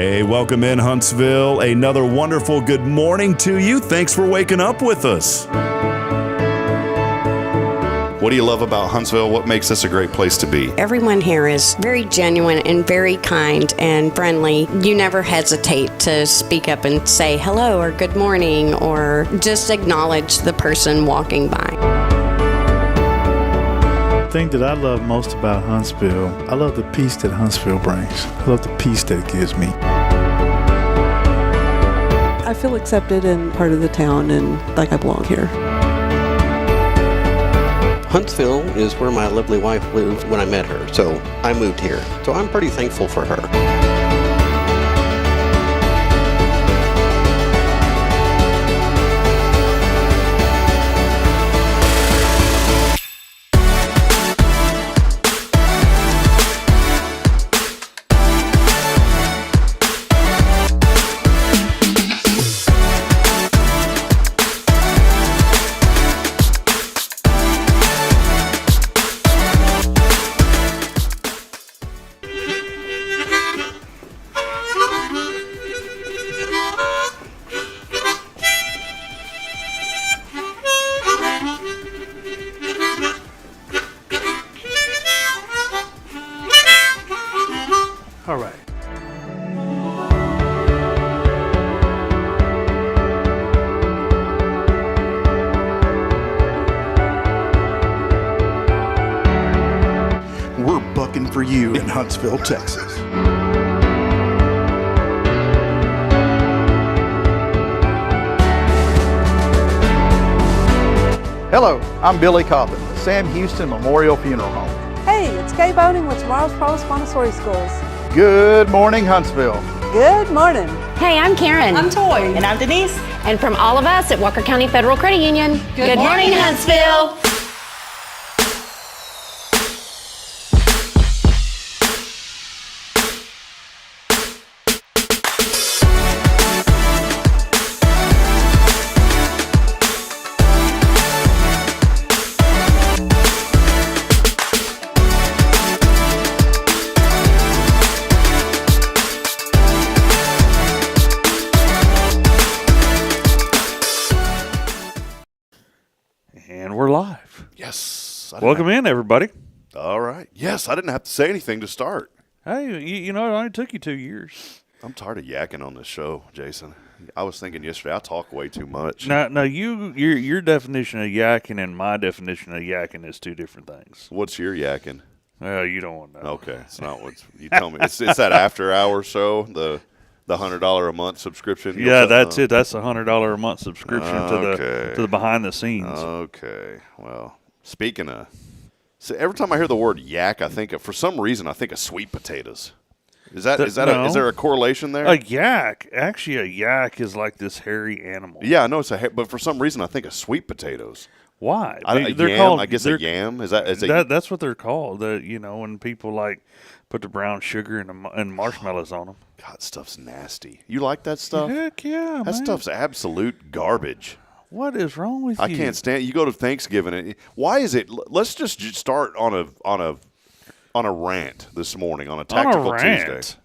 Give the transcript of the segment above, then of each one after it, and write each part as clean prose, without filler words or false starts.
Hey, welcome in Huntsville. Another wonderful good morning to you. Thanks for waking up with us. What do you love about Huntsville? What makes this a great place to be? Everyone here is very genuine and very kind and friendly. You never hesitate to speak up and say hello or good morning or just acknowledge the person walking by. The thing that I love most about Huntsville, I love the peace that Huntsville brings. I love the peace that it gives me. I feel accepted and part of the town and like I belong here. Huntsville is where my lovely wife lived when I met her, so I moved here. So I'm pretty thankful for her. All right. We're bucking for you in Huntsville, Texas. Hello, I'm Billy Cobbin, the Sam Houston Memorial Funeral Home. Hey, it's Kay Boning with Tomorrow's Promise Montessori Schools. Good morning, Huntsville. Good morning. Hey, I'm Karen. I'm Toy. And I'm Denise. And from all of us at Walker County Federal Credit Union, good morning, Huntsville. And we're live. Yes. Welcome in, everybody. All right. Yes, I didn't have to say anything to start. Hey, you know, it only took you 2 years. I'm tired of yakking on this show, Jason. I was thinking yesterday I talk way too much. Now, your definition of yakking and my definition of yakking is two different things. What's your yakking? Well, you don't want to know. Okay, it's not what you tell me. It's that after-hour show, the $100 a month subscription. Yeah, that's it. That's a $100 a month subscription to the behind the scenes. Okay. Well, speaking of, so every time I hear the word yak, for some reason I think of sweet potatoes. Is there a correlation there? A yak is like this hairy animal. Yeah, I know but for some reason I think of sweet potatoes. Why? They're called. I guess a yam. That's what they're called. When people like put the brown sugar and marshmallows on them. God, stuff's nasty. You like that stuff? Heck yeah, that stuff's absolute garbage. What is wrong with you? I can't stand. You go to Thanksgiving. Why is it? Let's just start on a rant this morning on a Tactical Tuesday.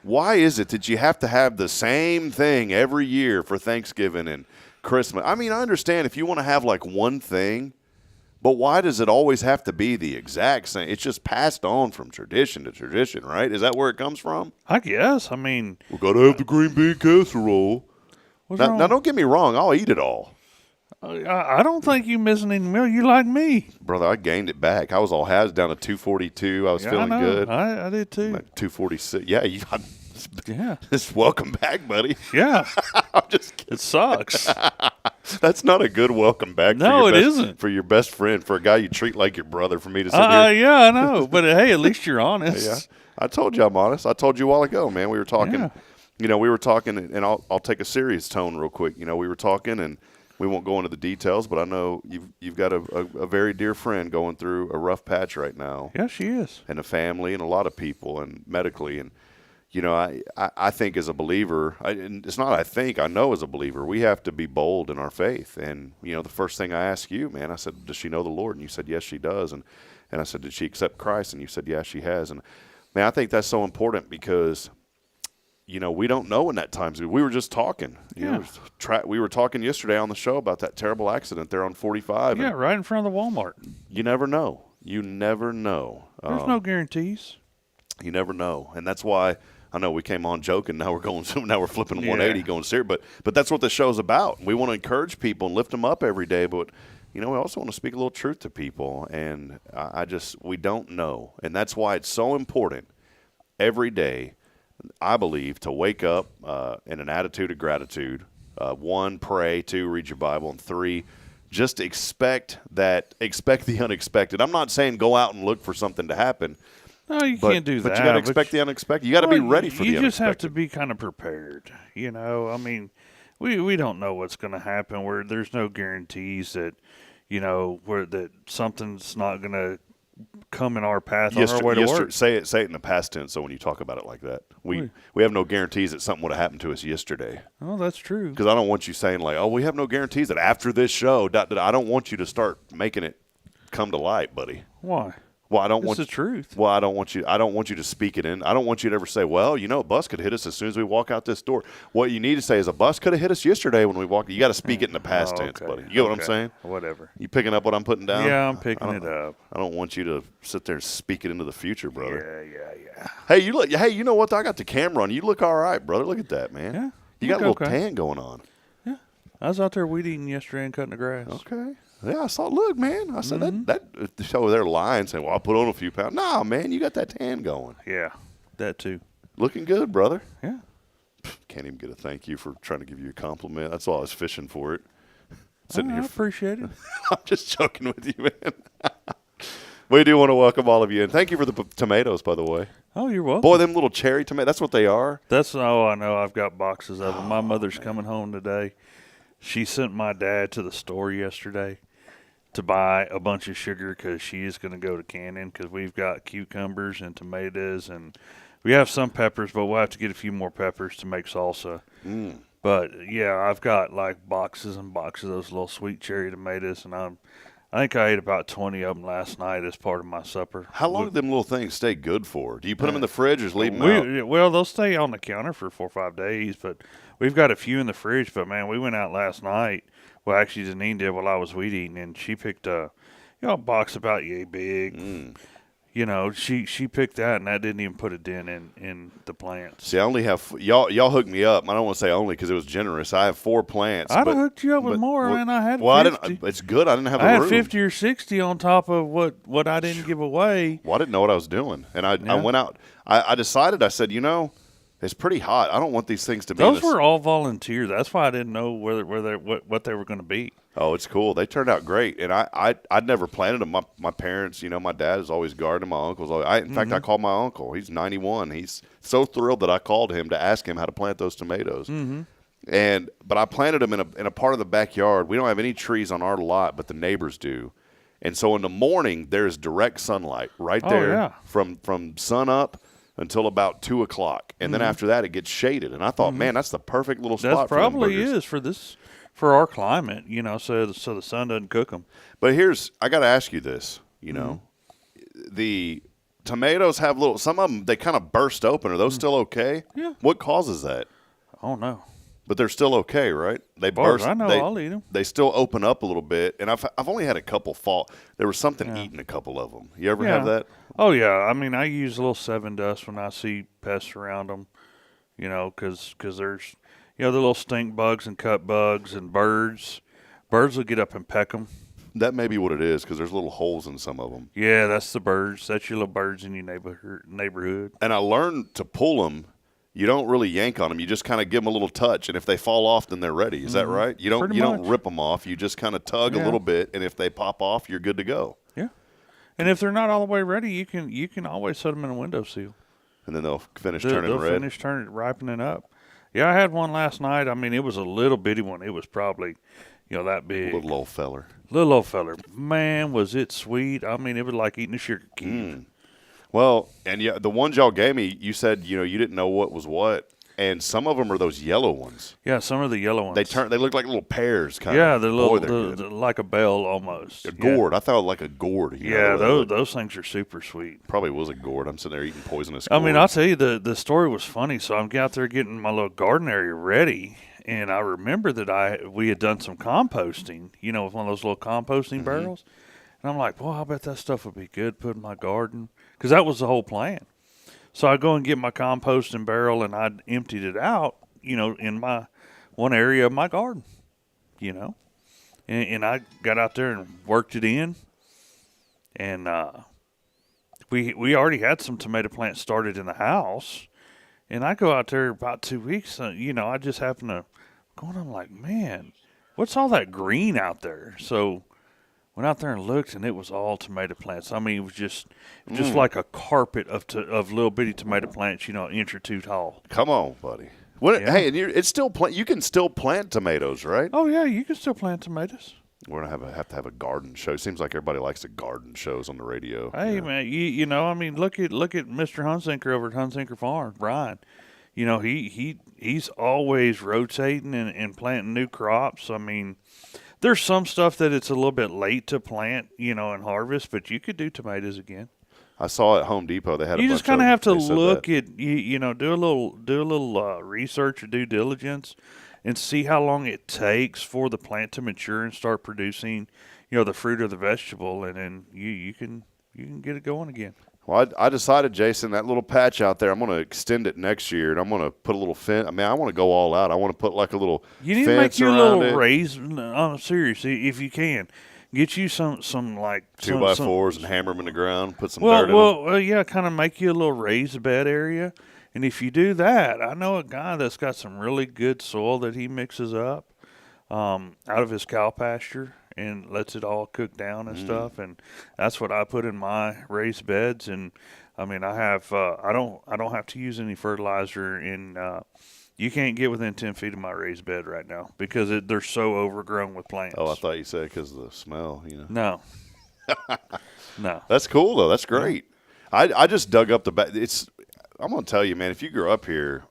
Why is it that you have to have the same thing every year for Thanksgiving and Christmas? I mean, I understand if you want to have like one thing, but why does it always have to be the exact same? It's just passed on from tradition to tradition, right? Is that where it comes from? I guess. I mean, we got to have the green bean casserole. Now, don't get me wrong. I'll eat it all. I don't think you missing any meal. You like me. Brother, I gained it back. I was down to 242. I was feeling good. I did too. Like 246. Yeah. Yeah. Just welcome back, buddy. Yeah. I'm just kidding. It sucks. That's not a good welcome back. No, it isn't. For your best friend, for a guy you treat like your brother, for me to sit here. Yeah, I know. But hey, at least you're honest. Yeah. I told you I'm honest. I told you a while ago, man. We were talking, we were talking, and I'll take a serious tone real quick. We were talking, and we won't go into the details, but I know you've got a very dear friend going through a rough patch right now. Yeah, she is. And a family and a lot of people and medically. And, I think as a believer, I know as a believer, we have to be bold in our faith. And, the first thing I asked you, man, I said, does she know the Lord? And you said, yes, she does. And I said, did she accept Christ? And you said, yes, she has. And, man, I think that's so important because, we don't know when that time's. We were just talking. We were talking yesterday on the show about that terrible accident there on 45. Yeah, right in front of the Walmart. You never know. You never know. There's no guarantees. You never know, and that's why I know we came on joking. Now we're going. Now we're flipping 180, going serious. But that's what the show's about. We want to encourage people and lift them up every day. But we also want to speak a little truth to people, and we don't know, and that's why it's so important every day. I believe to wake up in an attitude of gratitude. 1, pray. 2, read your Bible, and 3, just expect the unexpected. I'm not saying go out and look for something to happen. No, you can't do that. But you got to expect the unexpected. You got to be ready for the unexpected. You just have to be kind of prepared. I mean, we don't know what's going to happen. There's no guarantees that, that something's not going to come in our path on our way to work. Say it in the past tense. So when you talk about it like that, we have no guarantees that something would have happened to us yesterday. Oh, that's true. Because I don't want you saying like, oh, we have no guarantees that after this show. I don't want you to start making it come to light, buddy. Why? Well, I don't want the truth. Well, I don't want you to speak it in. I don't want you to ever say, well, a bus could hit us as soon as we walk out this door. What you need to say is a bus could have hit us yesterday when we walked. You got to speak it in the past tense, buddy. You get what I'm saying? Whatever. You picking up what I'm putting down? Yeah, I'm picking it up. I don't want you to sit there and speak it into the future, brother. Yeah. Hey, you know what? I got the camera on. You look all right, brother. Look at that, man. Yeah. You got a little tan going on. Yeah. I was out there weed eating yesterday and cutting the grass. Okay. Yeah, I saw. Look, man. I said that show they're lying, saying, "Well, I put on a few pounds." Nah, man, you got that tan going. Yeah, that too. Looking good, brother. Yeah. Can't even get a thank you for trying to give you a compliment. That's all I was fishing for it. I appreciate it. I'm just joking with you, man. We do want to welcome all of you, and thank you for the tomatoes, by the way. Oh, you're welcome. Boy, them little cherry tomatoes. That's what they are. I know. I've got boxes of them. My mother's coming home today. She sent my dad to the store yesterday to buy a bunch of sugar because she is going to go to Cannon because we've got cucumbers and tomatoes and we have some peppers, but we'll have to get a few more peppers to make salsa. But, yeah, I've got like boxes and boxes of those little sweet cherry tomatoes, and I think I ate about 20 of them last night as part of my supper. How long do them little things stay good for? Do you put them in the fridge or just leave them out? Well, they'll stay on the counter for 4 or 5 days, but we've got a few in the fridge. But, man, we went out last night. Well, actually, Janine did while I was weed eating, and she picked a box about yay big. She picked that, and that didn't even put a dent in the plants. See, I only have y'all hooked me up. I don't want to say only because it was generous. I have 4 plants. I'd have hooked you up with more, and I had 50. I didn't. It's good. I didn't have the room. I had 50 or 60 on top of what I didn't give away. Well, I didn't know what I was doing, and I went out. I decided. I said, it's pretty hot. I don't want these things to be. Those were all volunteer. That's why I didn't know what they were going to be. Oh, it's cool. They turned out great, and I'd never planted them. My parents, my dad is always gardening. My uncle's always. In fact, I called my uncle. He's 91. He's so thrilled that I called him to ask him how to plant those tomatoes. But I planted them in a part of the backyard. We don't have any trees on our lot, but the neighbors do. And so in the morning, there's direct sunlight right there from sun up until about 2 o'clock, and then after that it gets shaded. And I thought, man, that's the perfect little spot. That probably is for our climate, so the sun doesn't cook them. But I got to ask you this, the tomatoes have some of them they kind of burst open. Are those still okay? Yeah. What causes that? Oh no. But they're still okay, right? They burst. I know. I'll eat them. They still open up a little bit, and I've only had a couple fall. There was something eating a couple of them. You ever have that? Oh yeah. I mean, I use a little 7 dust when I see pests around them. Because there's the little stink bugs and cut bugs and birds. Birds will get up and peck them. That may be what it is because there's little holes in some of them. Yeah, that's the birds. That's your little birds in your neighborhood. And I learned to pull them. You don't really yank on them. You just kind of give them a little touch, and if they fall off, then they're ready. Is that right? You don't rip them off. You just kind of tug a little bit, and if they pop off, you're good to go. Yeah. And if they're not all the way ready, you can always set them in a windowsill. And then they'll finish turning red. They'll finish ripening up. Yeah, I had one last night. I mean, it was a little bitty one. It was probably, that big. Little old feller. Little old feller. Man, was it sweet. I mean, it was like eating a sugar cube. Well, and the ones y'all gave me, you said, you didn't know what was what. and some of them are those yellow ones. Yeah, some of the yellow ones. They look like little pears, kind yeah, of. they're Boy, like a bell almost. A gourd. I thought like a gourd. Yeah, those things are super sweet. Probably was a gourd. I'm sitting there eating poisonous I gourd. mean, I'll tell you, the story was funny. So I'm out there getting my little garden area ready, and I remember that we had done some composting, with one of those little composting barrels. And I'm like, well, I bet that stuff would be good put in my garden, because that was the whole plan. So I go and get my composting barrel, and I emptied it out, in my one area of my garden, and I got out there and worked it in, and we already had some tomato plants started in the house, and I go out there about 2 weeks, I just happen to go, and I'm like, man, what's all that green out there? So went out there and looked, and it was all tomato plants. I mean, it was just like a carpet of little bitty tomato plants, an inch or two tall. Come on, buddy. Hey, and it's still you can still plant tomatoes, right? Oh yeah, you can still plant tomatoes. We're gonna have to have a garden show. Seems like everybody likes the garden shows on the radio. Hey man, I mean, look at Mr. Hunsinker over at Hunsinker Farm, Brian. He's always rotating and planting new crops. I mean, there's some stuff that it's a little bit late to plant, and harvest, but you could do tomatoes again. I saw at Home Depot they had. You a just kind of have to look at do a little research or due diligence, and see how long it takes for the plant to mature and start producing, the fruit or the vegetable, and then you can get it going again. Well, I decided, Jason, that little patch out there, I'm going to extend it next year, and I'm going to put a little fence. I mean, I want to go all out. I want to put like a little You need fence to make your around little it. raised. Seriously, if you can, get you some like 2x4s and hammer them in the ground. Put some dirt in them. Yeah, kind of make you a little raised bed area. And if you do that, I know a guy that's got some really good soil that he mixes up out of his cow pasture and lets it all cook down and stuff. And that's what I put in my raised beds. And I mean, I have I don't have to use any fertilizer. And you can't get within 10 feet of my raised bed right now because they're so overgrown with plants. Oh, I thought you said because of the smell. No. No. That's cool though. That's great. I just dug up the back. I'm gonna tell you, man. If you grew up here,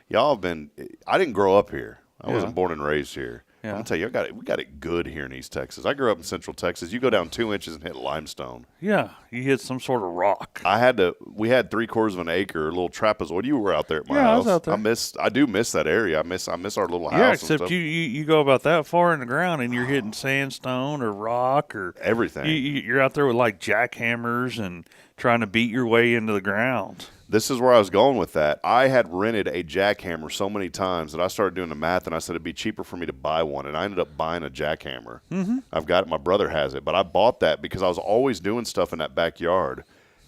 y'all have been. I didn't grow up here. I wasn't born and raised here. Yeah. I'm gonna tell you, we got it good here in East Texas. I grew up in Central Texas. You go down 2 inches and hit limestone. Yeah, you hit some sort of rock. We had 3/4 of an acre, a little trapezoid. You were out there at my house. I was out there. I do miss that area. I miss our little house. Yeah, and except stuff. you go about that far in the ground and you're hitting sandstone or rock or everything. You're out there with like jackhammers and trying to beat your way into the ground. This is where I was going with that. I had rented a jackhammer so many times that I started doing the math, and I said it'd be cheaper for me to buy one, and I ended up buying a jackhammer. Mm-hmm. I've got it. My brother has it, but I bought that because I was always doing stuff in that backyard,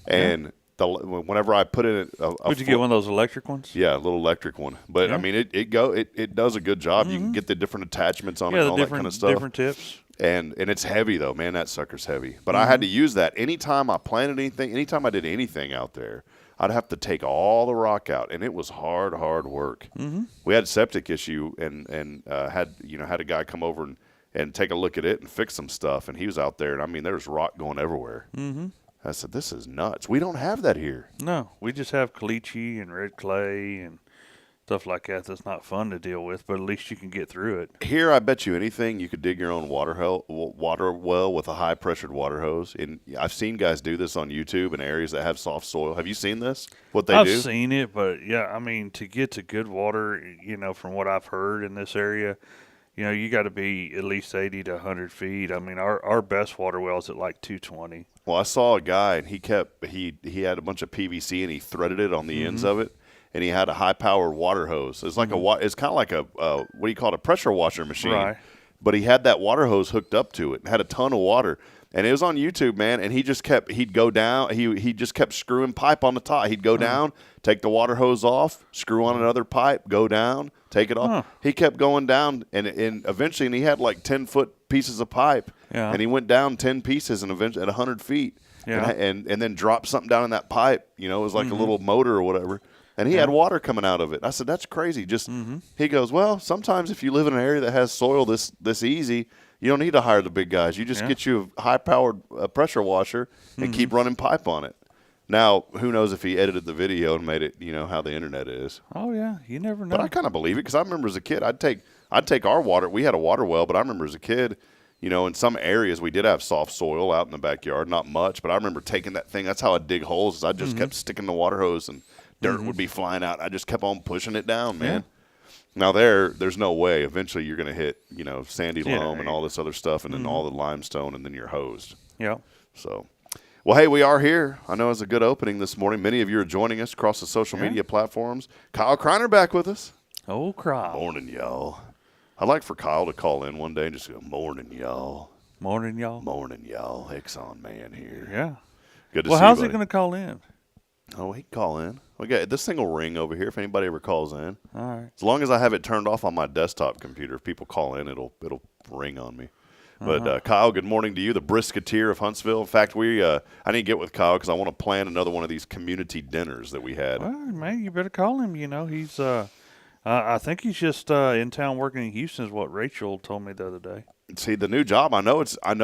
and whenever I put in Would you get one of those electric ones? Yeah, a little electric one. But I mean, it does a good job. Mm-hmm. You can get the different attachments on it, and all that kind of stuff. Different tips. And it's heavy though, man. That sucker's heavy. But I had to use that anytime I planted anything, anytime I did anything out there. I'd have to take all the rock out, and it was hard work. Mm-hmm. We had a septic issue, and had a guy come over and take a look at it and fix some stuff, and he was out there, and I mean, there's rock going everywhere. Mm-hmm. I said, this is nuts. We don't have that here. No, we just have caliche and red clay and stuff like that. That's not fun to deal with, but at least you can get through it. Here, I bet you anything, you could dig your own water well with a high-pressured water hose. And I've seen guys do this on YouTube in areas that have soft soil. Have you seen this? What they do? I've seen it, but yeah, I mean, to get to good water, from what I've heard in this area, you got to be at least 80 to 100 feet. I mean, our best water well is at like 220. Well, I saw a guy, and he had a bunch of PVC, and he threaded it on the ends of it. And he had a high-powered water hose. It's like it's kind of like a what do you call it, a pressure washer machine. Right. But he had that water hose hooked up to it and had a ton of water. And it was on YouTube, man. And he'd go down. He just kept screwing pipe on the top. He'd go down, take the water hose off, screw on another pipe, go down, take it off. He kept going down, and eventually, and he had like 10-foot pieces of pipe. Yeah. And he went down 10 pieces, and eventually at 100 feet. Yeah. And then dropped something down in that pipe. It was like a little motor or whatever. And he had water coming out of it. I said, that's crazy. He goes, well, sometimes if you live in an area that has soil this easy, you don't need to hire the big guys. You just get you a high-powered pressure washer and keep running pipe on it. Now, who knows if he edited the video and made it, how the internet is. Oh yeah, you never know. But I kind of believe it because I remember as a kid, I'd take our water. We had a water well, but I remember as a kid, in some areas we did have soft soil out in the backyard, not much. But I remember taking that thing. That's how I'd dig holes. Is I just kept sticking the water hose and dirt would be flying out. I just kept on pushing it down, man. Yeah. Now there's no way. Eventually, you're going to hit, sandy loam and all this other stuff, and then all the limestone, and then you're hosed. Yeah. So. Well, hey, we are here. I know it's a good opening this morning. Many of you are joining us across the social media platforms. Kyle Kreiner back with us. Oh, Kyle. Morning, y'all. I'd like for Kyle to call in one day and just go, morning, y'all. Morning, y'all. Morning, y'all. Exxon man here. Yeah. Good to see you, how's he buddy. going to call in? Oh, he can call in. Okay, this thing will ring over here if anybody ever calls in. All right. As long as I have it turned off on my desktop computer, if people call in, it'll ring on me. But Kyle, good morning to you, the Brisketeer of Huntsville. In fact, I need to get with Kyle because I want to plan another one of these community dinners that we had. Well, man, you better call him. He's I think he's just in town working in Houston, is what Rachel told me the other day. See, the new job, I know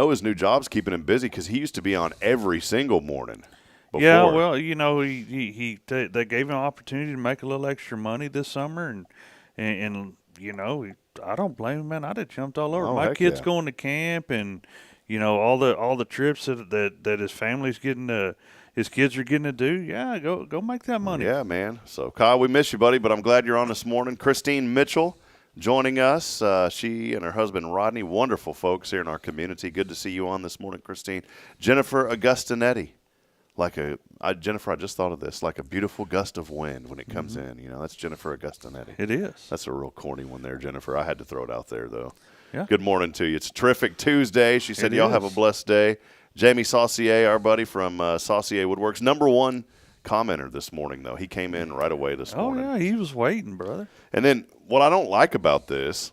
his new job's keeping him busy because he used to be on every single morning before. Yeah, well, they gave him an opportunity to make a little extra money this summer, and I don't blame him, man. I'd have jumped all over. My kid's going to camp, and all the trips that his family's his kids are getting to do. Yeah, go make that money. Yeah, man. So Kyle, we miss you, buddy, but I'm glad you're on this morning. Christine Mitchell joining us. She and her husband Rodney, wonderful folks here in our community. Good to see you on this morning, Christine. Jennifer Augustinetti. Jennifer, I just thought of this, like a beautiful gust of wind when it comes in. That's Jennifer Augustinetti. It is. That's a real corny one there, Jennifer. I had to throw it out there, though. Yeah. Good morning to you. It's a terrific Tuesday. She said y'all have a blessed day. Jamie Saucier, our buddy from Saucier Woodworks, #1 commenter this morning, though. He came in right away this morning. Oh, yeah, he was waiting, brother. And then what I don't like about this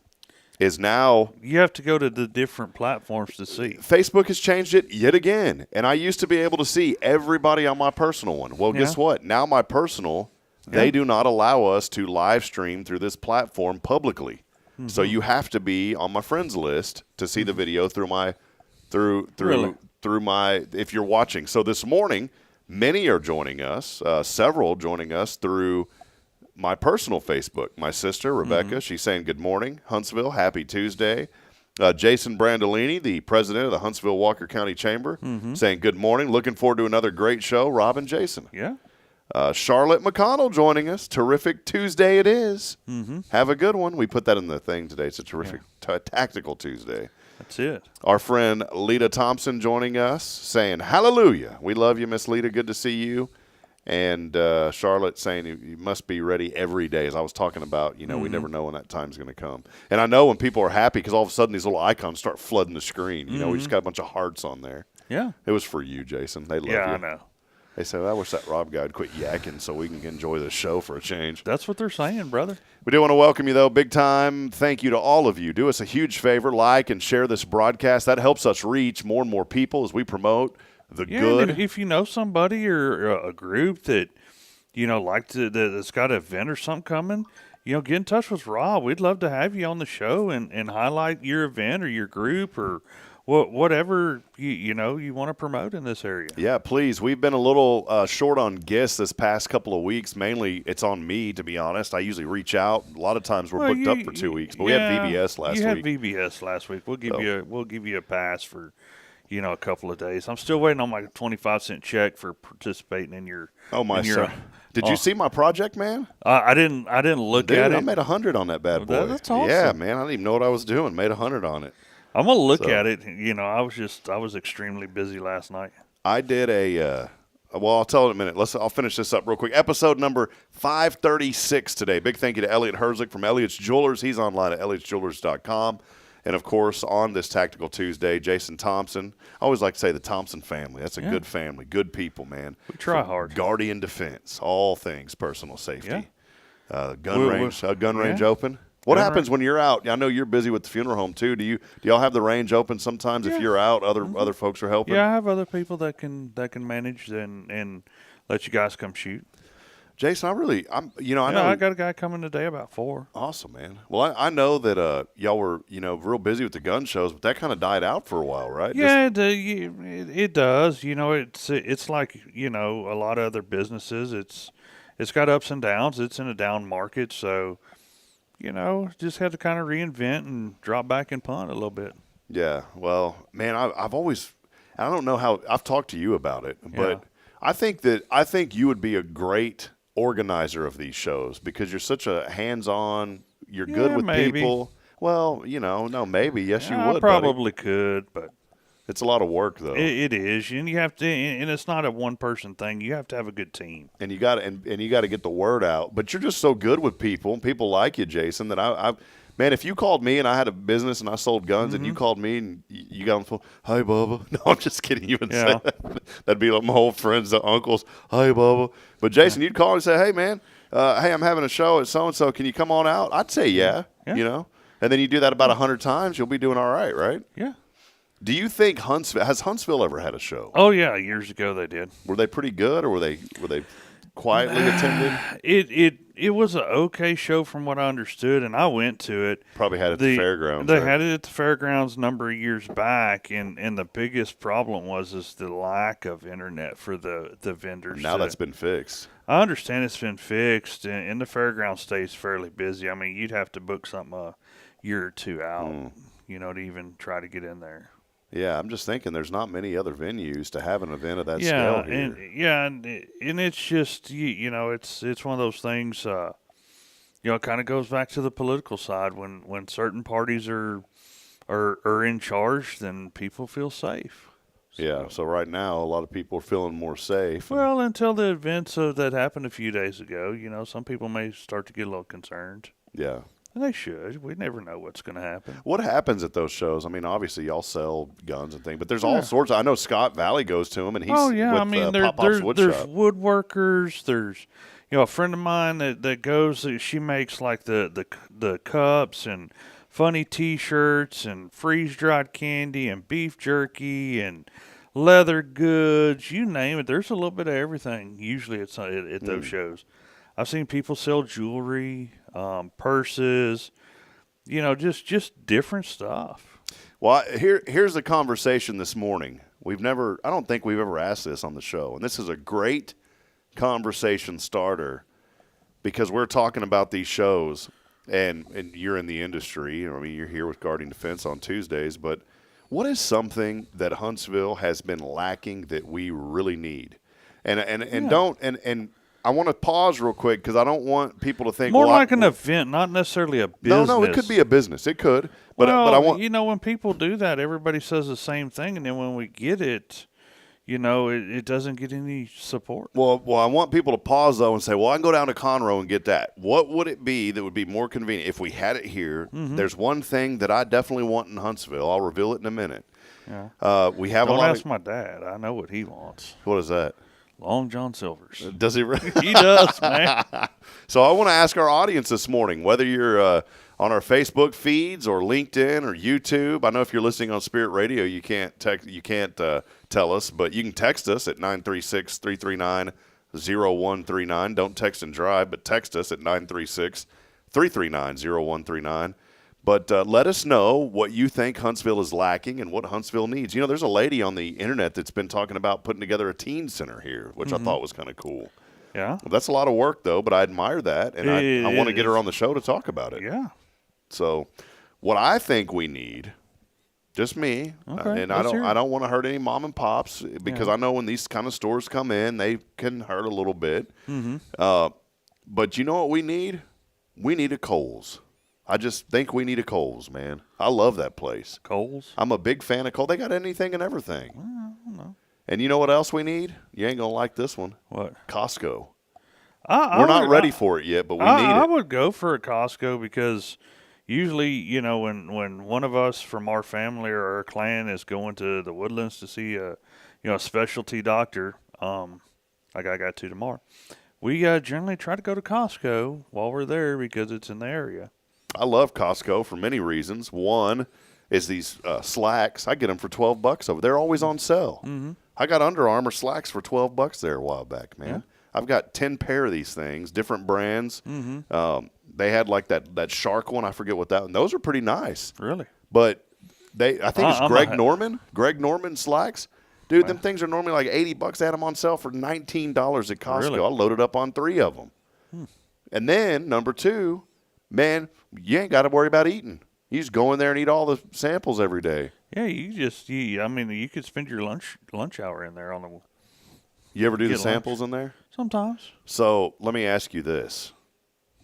is now you have to go to the different platforms to see. Facebook has changed it yet again. And I used to be able to see everybody on my personal one. Well, guess what? Now my personal, they do not allow us to live stream through this platform publicly. So you have to be on my friends list to see the video through my if you're watching. So this morning, many are joining us, several joining us through my personal Facebook. My sister, Rebecca, she's saying good morning, Huntsville, happy Tuesday. Jason Brandolini, the president of the Huntsville Walker County Chamber, saying good morning, looking forward to another great show, Rob and Jason. Yeah. Charlotte McConnell joining us. Terrific Tuesday it is. Have a good one. We put that in the thing today. It's a terrific tactical Tuesday. That's it. Our friend Lita Thompson joining us, saying hallelujah. We love you, Miss Lita. Good to see you. And Charlotte saying you must be ready every day. As I was talking about, we never know when that time's going to come. And I know when people are happy because all of a sudden these little icons start flooding the screen. We just got a bunch of hearts on there. Yeah. It was for you, Jason. They love you. Yeah, I know. They say, I wish that Rob guy would quit yakking so we can enjoy the show for a change. That's what they're saying, brother. We do want to welcome you, though, big time. Thank you to all of you. Do us a huge favor, like and share this broadcast. That helps us reach more and more people as we promote the good. And if you know somebody or a group that, that's got an event or something coming, get in touch with Rob. We'd love to have you on the show and highlight your event or your group or whatever you want to promote in this area. Yeah, please. We've been a little short on guests this past couple of weeks. Mainly, it's on me, to be honest. I usually reach out. A lot of times we're booked up for 2 weeks, but we had VBS last week. You had VBS last week. We'll give you a pass for a couple of days. I'm still waiting on my 25-cent check for participating in your. Oh my son! Did you see my project, man? I didn't look at it. I made 100 on that bad boy. That's awesome. Yeah, man. I didn't even know what I was doing. Made 100 on it. I'm gonna look at it. I was extremely busy last night. I did I'll tell it in a minute. I'll finish this up real quick. Episode number 536 today. Big thank you to Elliot Herzig from Elliot's Jewelers. He's online at elliotsjewelers.com. And, of course, on this Tactical Tuesday, Jason Thompson. I always like to say the Thompson family. That's a good family, good people, man. We try hard. Guardian Defense, all things personal safety. Yeah. Gun range open. What happens when you're out? I know you're busy with the funeral home too. Do y'all have the range open sometimes if you're out? Other folks are helping. Yeah, I have other people that can manage and let you guys come shoot. Jason, I got a guy coming today about 4. Awesome, man. Well, I know that y'all were, real busy with the gun shows, but that kind of died out for a while, right? Yeah, it does. It's like, a lot of other businesses. It's got ups and downs. It's in a down market, so, just had to kind of reinvent and drop back and punt a little bit. Yeah, well, man, I've always, I don't know how, I've talked to you about it, but I think you would be a great organizer of these shows because you're such a hands-on, you're good with people. Well, no, maybe. Yes, you would. I probably could, but it's a lot of work, though. It is, and you have to, and it's not a one-person thing. You have to have a good team, and you got to get the word out. But you're just so good with people, and people like you, Jason. That man, if you called me and I had a business and I sold guns, and you called me and you got on the phone, "Hi, Bubba." No, I'm just kidding. You wouldn't say that. That'd be like my old friends, the uncles. "Hi, Bubba." But Jason, you'd call and say, "Hey, man, hey, I'm having a show at so and so. Can you come on out?" I'd say, yeah. And then you do that about 100 times, you'll be doing all right, right? Yeah. Do you think Huntsville ever had a show? Oh yeah, years ago they did. Were they pretty good, or were they quietly attended? It was an okay show from what I understood, and I went to it. Probably had it at the fairgrounds. They had it at the fairgrounds a number of years back, and the biggest problem was the lack of internet for the vendors. Now that's been fixed. I understand it's been fixed, and the fairground stays fairly busy. I mean, you'd have to book something a year or two out, to even try to get in there. Yeah, I'm just thinking there's not many other venues to have an event of that scale here. And it's just it's one of those things. It kind of goes back to the political side. When certain parties are in charge, then people feel safe. So right now a lot of people are feeling more safe. Well, until the events that happened a few days ago, some people may start to get a little concerned. Yeah. And they should. We never know what's going to happen. What happens at those shows? I mean, obviously, y'all sell guns and things, but there's all sorts. I know Scott Valley goes to them, and he's with Pop-Pop's Wood there's Shop. woodworkers. There's, a friend of mine that goes. She makes like the cups and funny T-shirts and freeze-dried candy and beef jerky and leather goods. You name it. There's a little bit of everything. Usually, it's at those shows. I've seen people sell jewelry, purses, just different stuff. Well, here's the conversation this morning. I don't think we've ever asked this on the show, and this is a great conversation starter because we're talking about these shows, and you're in the industry. I mean, you're here with Guardian Defense on Tuesdays, but what is something that Huntsville has been lacking that we really need? And I want to pause real quick because I don't want people to think more like an event, not necessarily a business. No, it could be a business. It could, but I want when people do that, everybody says the same thing, and then when we get it, it doesn't get any support. Well, I want people to pause though and say, well, I can go down to Conroe and get that. What would it be that would be more convenient if we had it here? Mm-hmm. There's one thing that I definitely want in Huntsville. I'll reveal it in a minute. Yeah. We have Don't a lot. Ask my dad. I know what he wants. What is that? Long John Silver's. Does he really? He does, man. So I want to ask our audience this morning, whether you're on our Facebook feeds or LinkedIn or YouTube. I know if you're listening on Spirit Radio, you can't tell us, but you can text us at 936-339-0139. Don't text and drive, but text us at 936-339-0139. But let us know what you think Huntsville is lacking and what Huntsville needs. There's a lady on the internet that's been talking about putting together a teen center here, which I thought was kind of cool. Yeah. Well, that's a lot of work, though, but I admire that, and I want to get her on the show to talk about it. Yeah. So what I think we need, just me, and I don't want to hurt any mom and pops because I know when these kind of stores come in, they can hurt a little bit. Mm-hmm. But you know what we need? We need a Kohl's. I just think we need a Kohl's, man. I love that place. Kohl's? I'm a big fan of Kohl's. They got anything and everything. Well, I don't know. And you know what else we need? You ain't going to like this one. What? Costco. We're not ready for it yet, but we need it. I would go for a Costco because usually, when one of us from our family or our clan is going to the Woodlands to see a specialty doctor, like I got to tomorrow, we generally try to go to Costco while we're there because it's in the area. I love Costco for many reasons. One is these slacks. I get them for $12 over. They're always on sale. Mm-hmm. I got Under Armour slacks for $12 there a while back, man. I've got 10 pair of these things, different brands. Mm-hmm. They had like that shark one. I forget what that one. Those are pretty nice. Really? But I think it's Greg Norman. Greg Norman slacks. Dude, them things are normally like $80. They had them on sale for $19 at Costco. Really? I loaded up on 3 of them. And then, number 2, man, you ain't got to worry about eating. You just go in there and eat all the samples every day. Yeah, you could spend your lunch hour in there on the. You ever do the Get samples lunch. in there? Sometimes. So let me ask you this.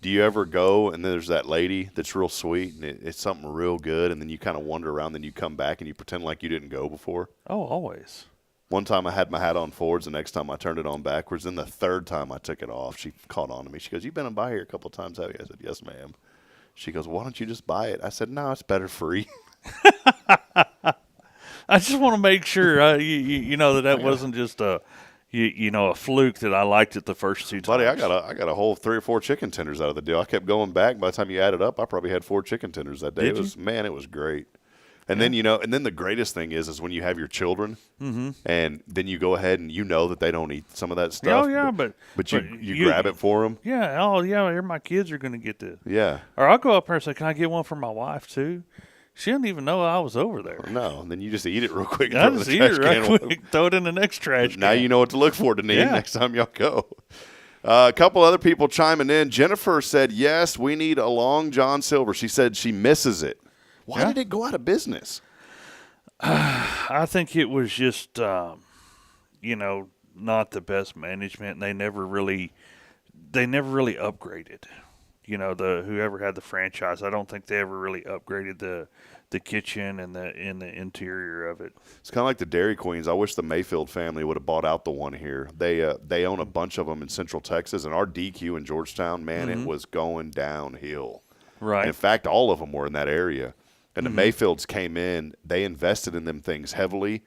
Do you ever go and there's that lady that's real sweet and it's something real good and then you kind of wander around, then you come back and you pretend like you didn't go before? Oh, always. One time I had my hat on forwards, the next time I turned it on backwards, and the third time I took it off, she caught on to me. She goes, "You've been by here a couple of times, have you?" I said, "Yes, ma'am." She goes, "Why don't you just buy it?" I said, "No, it's better free." I just want to make sure you know that wasn't just a fluke that I liked it the first 2 times. Buddy, I got a whole 3 or 4 chicken tenders out of the deal. I kept going back. By the time you add it up, I probably had 4 chicken tenders that day. Did you? It was great. And then then the greatest thing is when you have your children, and then you go ahead and you know that they don't eat some of that stuff. Oh yeah, but you grab it for them. Yeah. Oh yeah. Here my kids are going to get this. Yeah. Or I'll go up there and say, "Can I get one for my wife too?" She didn't even know I was over there. No, and then you just eat it real quick. I just eat it right quick, throw it in the next trash can. Now you know what to look for, Deneen, next time y'all go. A couple other people chiming in. Jennifer said, yes, we need a Long John Silver. She said she misses it. Why did it go out of business? I think it was just, not the best management. And they never really upgraded. Whoever had the franchise, I don't think they ever really upgraded the kitchen and the interior of it. It's kind of like the Dairy Queens. I wish the Mayfield family would have bought out the one here. They own a bunch of them in Central Texas, and our DQ in Georgetown, man, it was going downhill. Right. And in fact, all of them were in that area. And the Mayfields came in. They invested in them things heavily,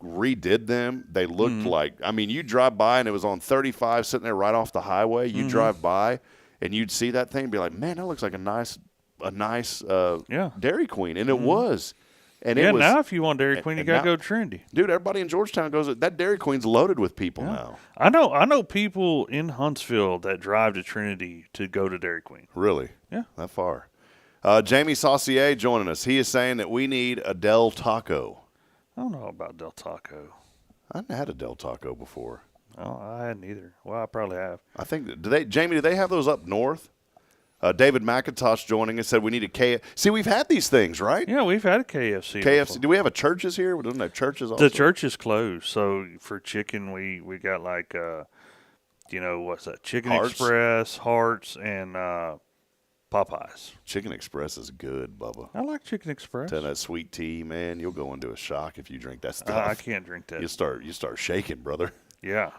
redid them. They looked like, you drive by, and it was on 35 sitting there right off the highway. You drive by, and you'd see that thing and be like, man, that looks like a nice Dairy Queen. And it was. And it was, now if you want Dairy Queen, you got to go to Trinity. Dude, everybody in Georgetown goes, that Dairy Queen's loaded with people now. I know people in Huntsville that drive to Trinity to go to Dairy Queen. Really? Yeah. That far. Jamie Saucier joining us. He is saying that we need a Del Taco. I don't know about Del Taco. I hadn't had a Del Taco before. Oh, I hadn't either. Well, I probably have. I think, Jamie, do they have those up north? David McIntosh joining us said we need a KFC. See, we've had these things, right? Yeah, we've had a KFC. KFC. Before. Do we have a Church's here? We don't have Church's also? The church is closed. So for chicken, we got like, what's that? Chicken Hearts? Express, Hearts, and Popeyes. Chicken Express is good, Bubba. I like Chicken Express. Tell that sweet tea, man, you'll go into a shock if you drink that stuff. I can't drink that. You start shaking, brother. Yeah,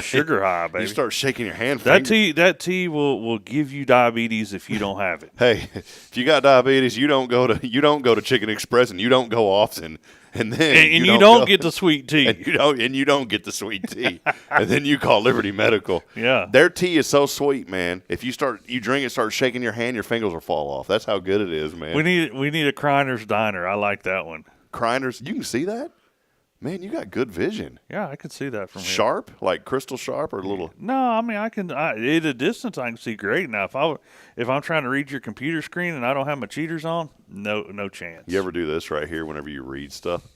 sugar high, baby. You start shaking your hand. That tea will give you diabetes if you don't have it. Hey, if you got diabetes, you don't go to Chicken Express, and you don't go often, and then you don't get the sweet tea, and you don't get the sweet tea, and then you call Liberty Medical. Yeah, their tea is so sweet, man. If you drink it, start shaking your hand, your fingers will fall off. That's how good it is, man. We need a Kriner's Diner. I like that one. Kriner's, you can see that. Man, you got good vision. Yeah, I can see that from here. Sharp, like crystal sharp, or a little. No, I can. At a distance, I can see great. Now, if I'm trying to read your computer screen and I don't have my cheaters on, no chance. You ever do this right here whenever you read stuff?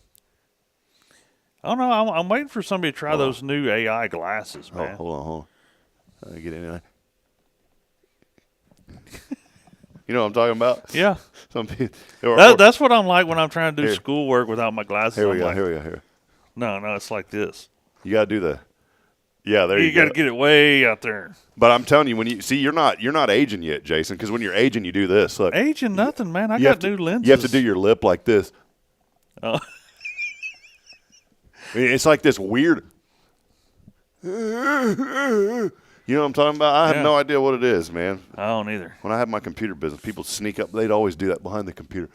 Oh no, I'm waiting for somebody to try those new AI glasses, man. Oh, hold on. Get in there. You know what I'm talking about? Yeah. Some people. That's what I'm like when I'm trying to do schoolwork without my glasses. Here we go. No, it's like this. You got to do the. Yeah, there you go. You got to get it way out there. But I'm telling you, when you see, you're not aging yet, Jason. Because when you're aging, you do this. Look, aging nothing, man. I got new lenses. You have to do your lip like this. Oh. It's like this weird. You know what I'm talking about? I have no idea what it is, man. I don't either. When I had my computer business, people sneak up. They'd always do that behind the computer.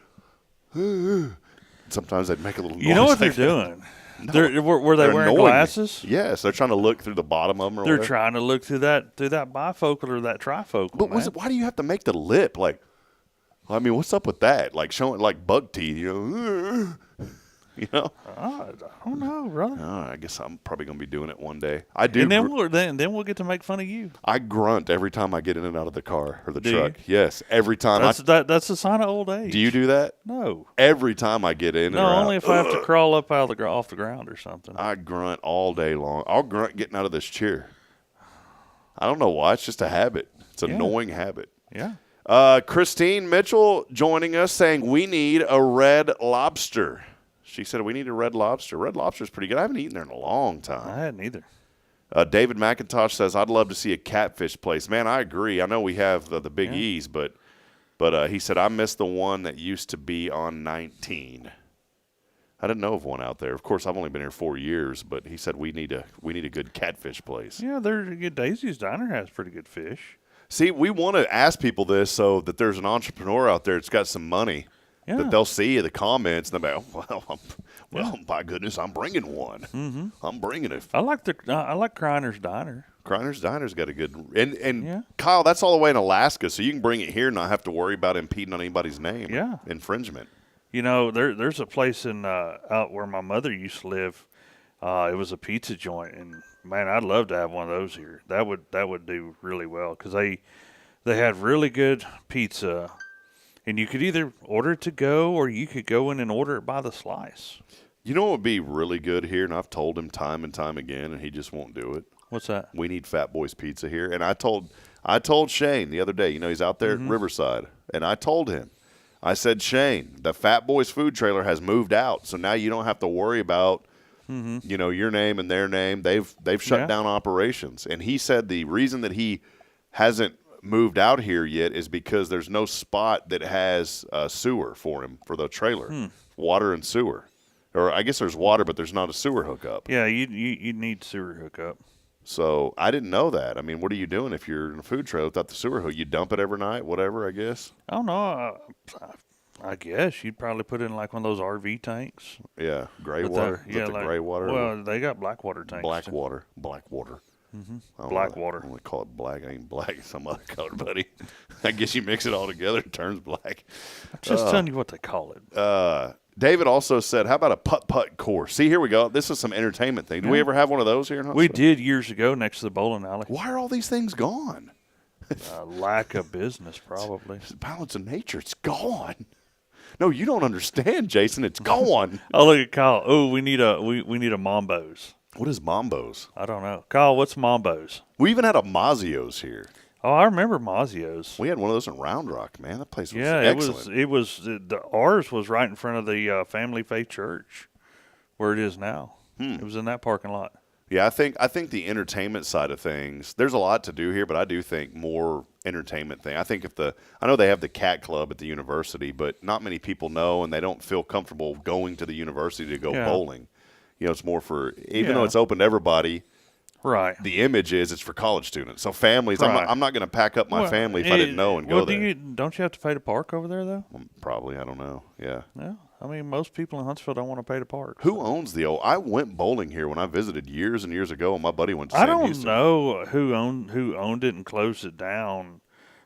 Sometimes they'd make a little noise. You know what they're doing? No, were they wearing glasses? Yes, they're trying to look through the bottom of them. They're trying to look through that bifocal or that trifocal. But why do you have to make the lip like? I mean, what's up with that? Like showing like bug teeth, you know? You know? I don't know, brother. I guess I'm probably going to be doing it one day. I do. And then we'll get to make fun of you. I grunt every time I get in and out of the car or the Do truck. you? Yes, every time. That's a sign of old age. Do you do that? No. Every time I get in and out. Only if I have to crawl up off the ground or something. I grunt all day long. I'll grunt getting out of this chair. I don't know why. It's just a habit. It's an annoying habit. Yeah. Christine Mitchell joining us saying we need a Red Lobster. She said we need a Red Lobster. Red Lobster's pretty good. I haven't eaten there in a long time. I hadn't either. David McIntosh says, I'd love to see a catfish place. Man, I agree. I know we have the Big E's, but he said, I miss the one that used to be on 19. I didn't know of one out there. Of course, I've only been here 4 years, but he said we need a good catfish place. Yeah, Daisy's Diner has pretty good fish. See, we want to ask people this so that there's an entrepreneur out there that's got some money that they'll see the comments and they'll be, well, my goodness, I'm bringing one. Mm-hmm. I'm bringing it. I like Kreiner's Diner. Kreiner's Diner's got a good and Kyle, that's all the way in Alaska, so you can bring it here and not have to worry about impeding on anybody's name. Yeah, infringement. You know, there's a place in out where my mother used to live. It was a pizza joint, and man, I'd love to have one of those here. That would do really well because they had really good pizza, and you could either order it to go or you could go in and order it by the slice. You know what would be really good here, and I've told him time and time again, and he just won't do it. What's that? We need Fat Boy's Pizza here, and I told Shane the other day. You know, he's out there at Riverside, and I told him. I said, Shane, the Fat Boys food trailer has moved out, so now you don't have to worry about, you know, your name and their name. They've shut down operations. And he said the reason that he hasn't moved out here yet is because there's no spot that has sewer for him for the trailer, water and sewer. Or I guess there's water, but there's not a sewer hookup. Yeah, you need sewer hookup. So I didn't know that. I mean, what are you doing if you're in a food trailer without the sewer hook? You dump it every night, whatever, I guess? I don't know. I guess you'd probably put it in like one of those RV tanks. Yeah, gray water. Gray water? Well, they got black water tanks. Black water. Mm-hmm. Black water. I only call it black. It ain't black. It's some other color, buddy. I guess you mix it all together, it turns black. I'm just telling you what they call it. David also said, how about a putt-putt course? See, here we go. This is some entertainment thing. Did we ever have one of those here in Huntsville? We did years ago next to the bowling alley. Why are all these things gone? Lack of business, probably. It's the balance of nature. It's gone. No, you don't understand, Jason. It's gone. Oh, look at Kyle. Oh, we need a Mambo's. What is Mambo's? I don't know. Kyle, what's Mambo's? We even had a Mazio's here. Oh, I remember Mazio's. We had one of those in Round Rock, man. That place was excellent. Ours was right in front of the Family Faith Church, where it is now. It was in that parking lot. Yeah, I think the entertainment side of things, there's a lot to do here, but I do think more entertainment thing. I think I know they have the Cat Club at the university, but not many people know, and they don't feel comfortable going to the university to go bowling. You know, it's more for, even though it's open to everybody. Right. The image is it's for college students. So families, right. I'm not going to pack up my family if I didn't know and go there. Don't you have to pay to park over there, though? Probably. I don't know. Yeah. Yeah. I mean, most people in Huntsville don't want to pay to park. Who owns the old? I went bowling here when I visited years and years ago, and my buddy went to Sam Houston. Know who owned it and closed it down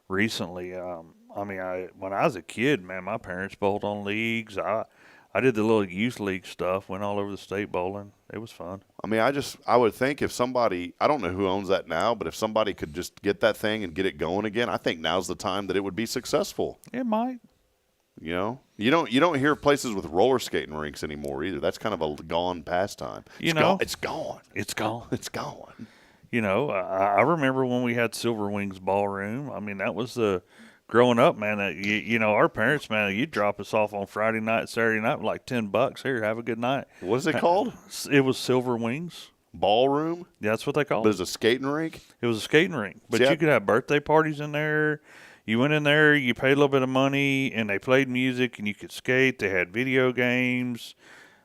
recently. I mean, when I was a kid, man, my parents bowled on leagues. I did the little youth league stuff, went all over the state bowling. It was fun. I mean, I would think if somebody, I don't know who owns that now, but if somebody could just get that thing and get it going again, I think now's the time that it would be successful. It might. You know, you don't hear places with roller skating rinks anymore either. That's kind of a gone pastime. It's gone. It's gone. It's gone. You know, I remember when we had Silver Wings Ballroom. I mean, that was growing up, man. You know, our parents, man, you'd drop us off on Friday night, Saturday night, like $10. Here, have a good night. What is it called? It was Silver Wings Ballroom. Yeah, that's what they called it. But it was a skating rink. It was a skating rink, but you could have birthday parties in there. You went in there, you paid a little bit of money, and they played music, and you could skate. They had video games,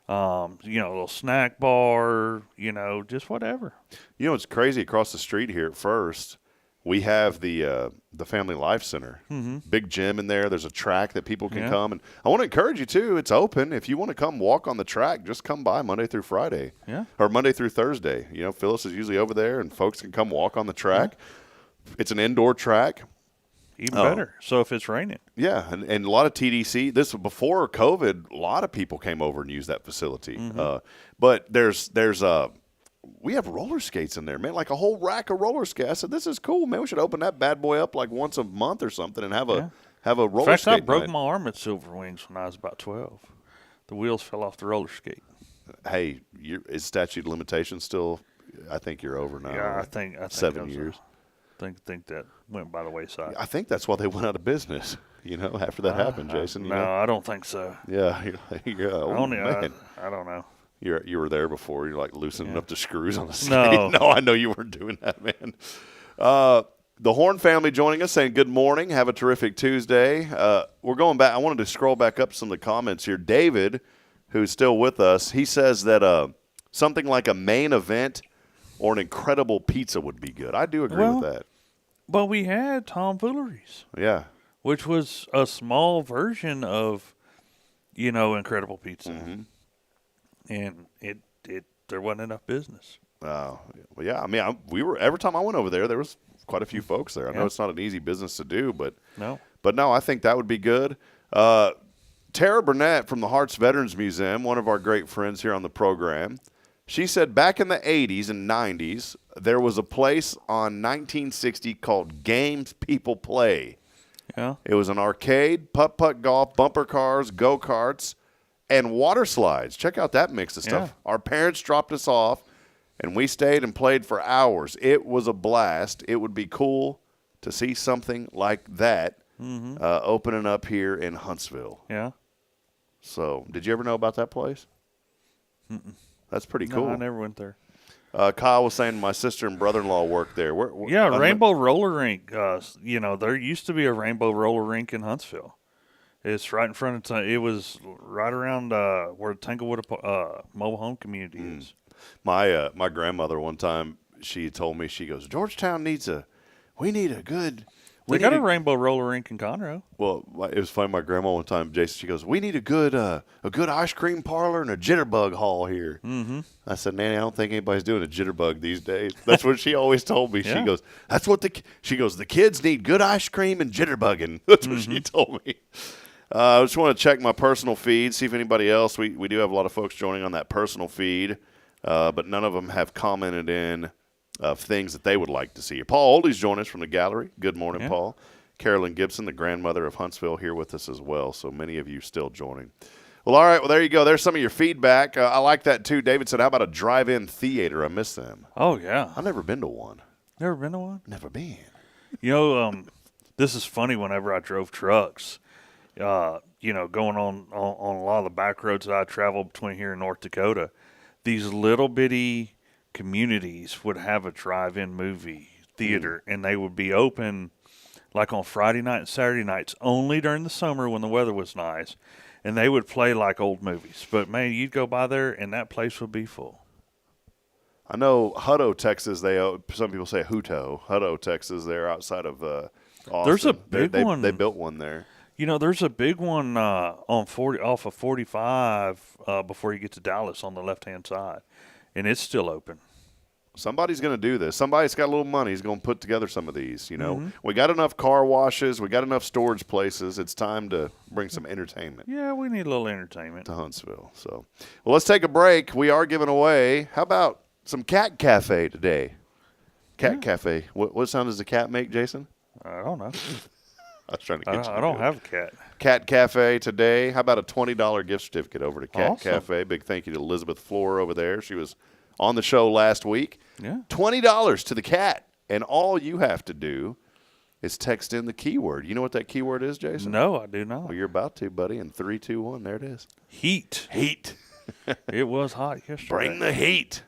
you know, a little snack bar, you know, just whatever. You know, it's crazy. Across the street here at First, we have the Family Life Center. Mm-hmm. Big gym in there. There's a track that people can come. And I want to encourage you, too. It's open. If you want to come walk on the track, just come by Monday through Friday. Yeah. Or Monday through Thursday. You know, Phyllis is usually over there, and folks can come walk on the track. Yeah. It's an indoor track. even better. So if it's raining. Yeah, and a lot of TDC. This was before COVID. A lot of people came over and used that facility. But we have roller skates in there, man. Like a whole rack of roller skates. I said, this is cool, man. We should open that bad boy up like once a month or something and have a roller skate. In fact, I broke night. my arm at Silver Wings when I was about 12. The wheels fell off the roller skate. Hey, is statute of limitations still? I think you're over now. Yeah, right? I think 7 years. Think that went by the wayside. I think that's why they went out of business. After that happened, Jason. I don't think so. Yeah, man. I don't know. You were there before. You're like loosening up the screws on the skate. No. No, I know you weren't doing that, man. The Horn family joining us, saying good morning. Have a terrific Tuesday. We're going back. I wanted to scroll back up some of the comments here. David, who's still with us, he says that something like a main event or an incredible pizza would be good. I do agree with that. But we had tomfooleries. Yeah. Which was a small version of, Incredible Pizza. Mm-hmm. And there wasn't enough business. Well, yeah. I mean, every time I went over there was quite a few folks there. I know it's not an easy business to do, but no, I think that would be good. Tara Burnett from the Hearts Veterans Museum, one of our great friends here on the program, she said back in the 80s and 90s, there was a place on 1960 called Games People Play. Yeah. It was an arcade, putt-putt golf, bumper cars, go-karts, and water slides. Check out that mix of stuff. Yeah. Our parents dropped us off, and we stayed and played for hours. It was a blast. It would be cool to see something like that opening up here in Huntsville. Yeah. So, did you ever know about that place? Mm-mm. That's pretty cool. No, I never went there. Kyle was saying my sister and brother-in-law work there. Rainbow Roller Rink. There used to be a Rainbow Roller Rink in Huntsville. It's right in front of it was right around where Tanglewood Mobile Home Community is. My grandmother one time, she told me, she goes, Georgetown we need a good. They got a Rainbow Roller Rink in Conroe. Well, it was funny. My grandma one time, Jason, she goes, we need a good ice cream parlor and a jitterbug hall here. Mm-hmm. I said, Nanny, I don't think anybody's doing a jitterbug these days. That's what she always told me. Yeah. She goes, the kids need good ice cream and jitterbugging. That's what she told me. I just want to check my personal feed, see if anybody else. We do have a lot of folks joining on that personal feed, but none of them have commented in of things that they would like to see. Paul Oldie's joining us from the gallery. Good morning, Paul. Carolyn Gibson, the grandmother of Huntsville, here with us as well. So many of you still joining. Well, all right. Well, there you go. There's some of your feedback. I like that, too. David said, how about a drive-in theater? I miss them. Oh, yeah. I've never been to one. Never been to one? Never been. This is funny whenever I drove trucks. Going on a lot of the back roads that I travel between here and North Dakota, these little bitty communities would have a drive-in movie theater, and they would be open like on Friday night and Saturday nights only during the summer when the weather was nice, and they would play like old movies. But, man, you'd go by there, and that place would be full. I know Hutto, Texas, some people say Hutto, Texas, they're outside of Austin. There's a big one. They built one there. There's a big one off of 45 before you get to Dallas on the left-hand side, and it's still open. Somebody's going to do this. Somebody's got a little money is going to put together some of these. We got enough car washes. We got enough storage places. It's time to bring some entertainment. Yeah, we need a little entertainment to Huntsville. So, well, let's take a break. We are giving away. How about some cat cafe today? Cat cafe. What sound does the cat make, Jason? I don't know. I was trying to get you. I don't have a cat. Cat Cafe today. How about a $20 gift certificate over to Cat Cafe? Big thank you to Elizabeth Floor over there. She was on the show last week. Yeah. $20 to the cat. And all you have to do is text in the keyword. You know what that keyword is, Jason? No, I do not. Well, you're about to, buddy. In 3, 2, 1, there it is. Heat. It was hot yesterday. Bring the heat.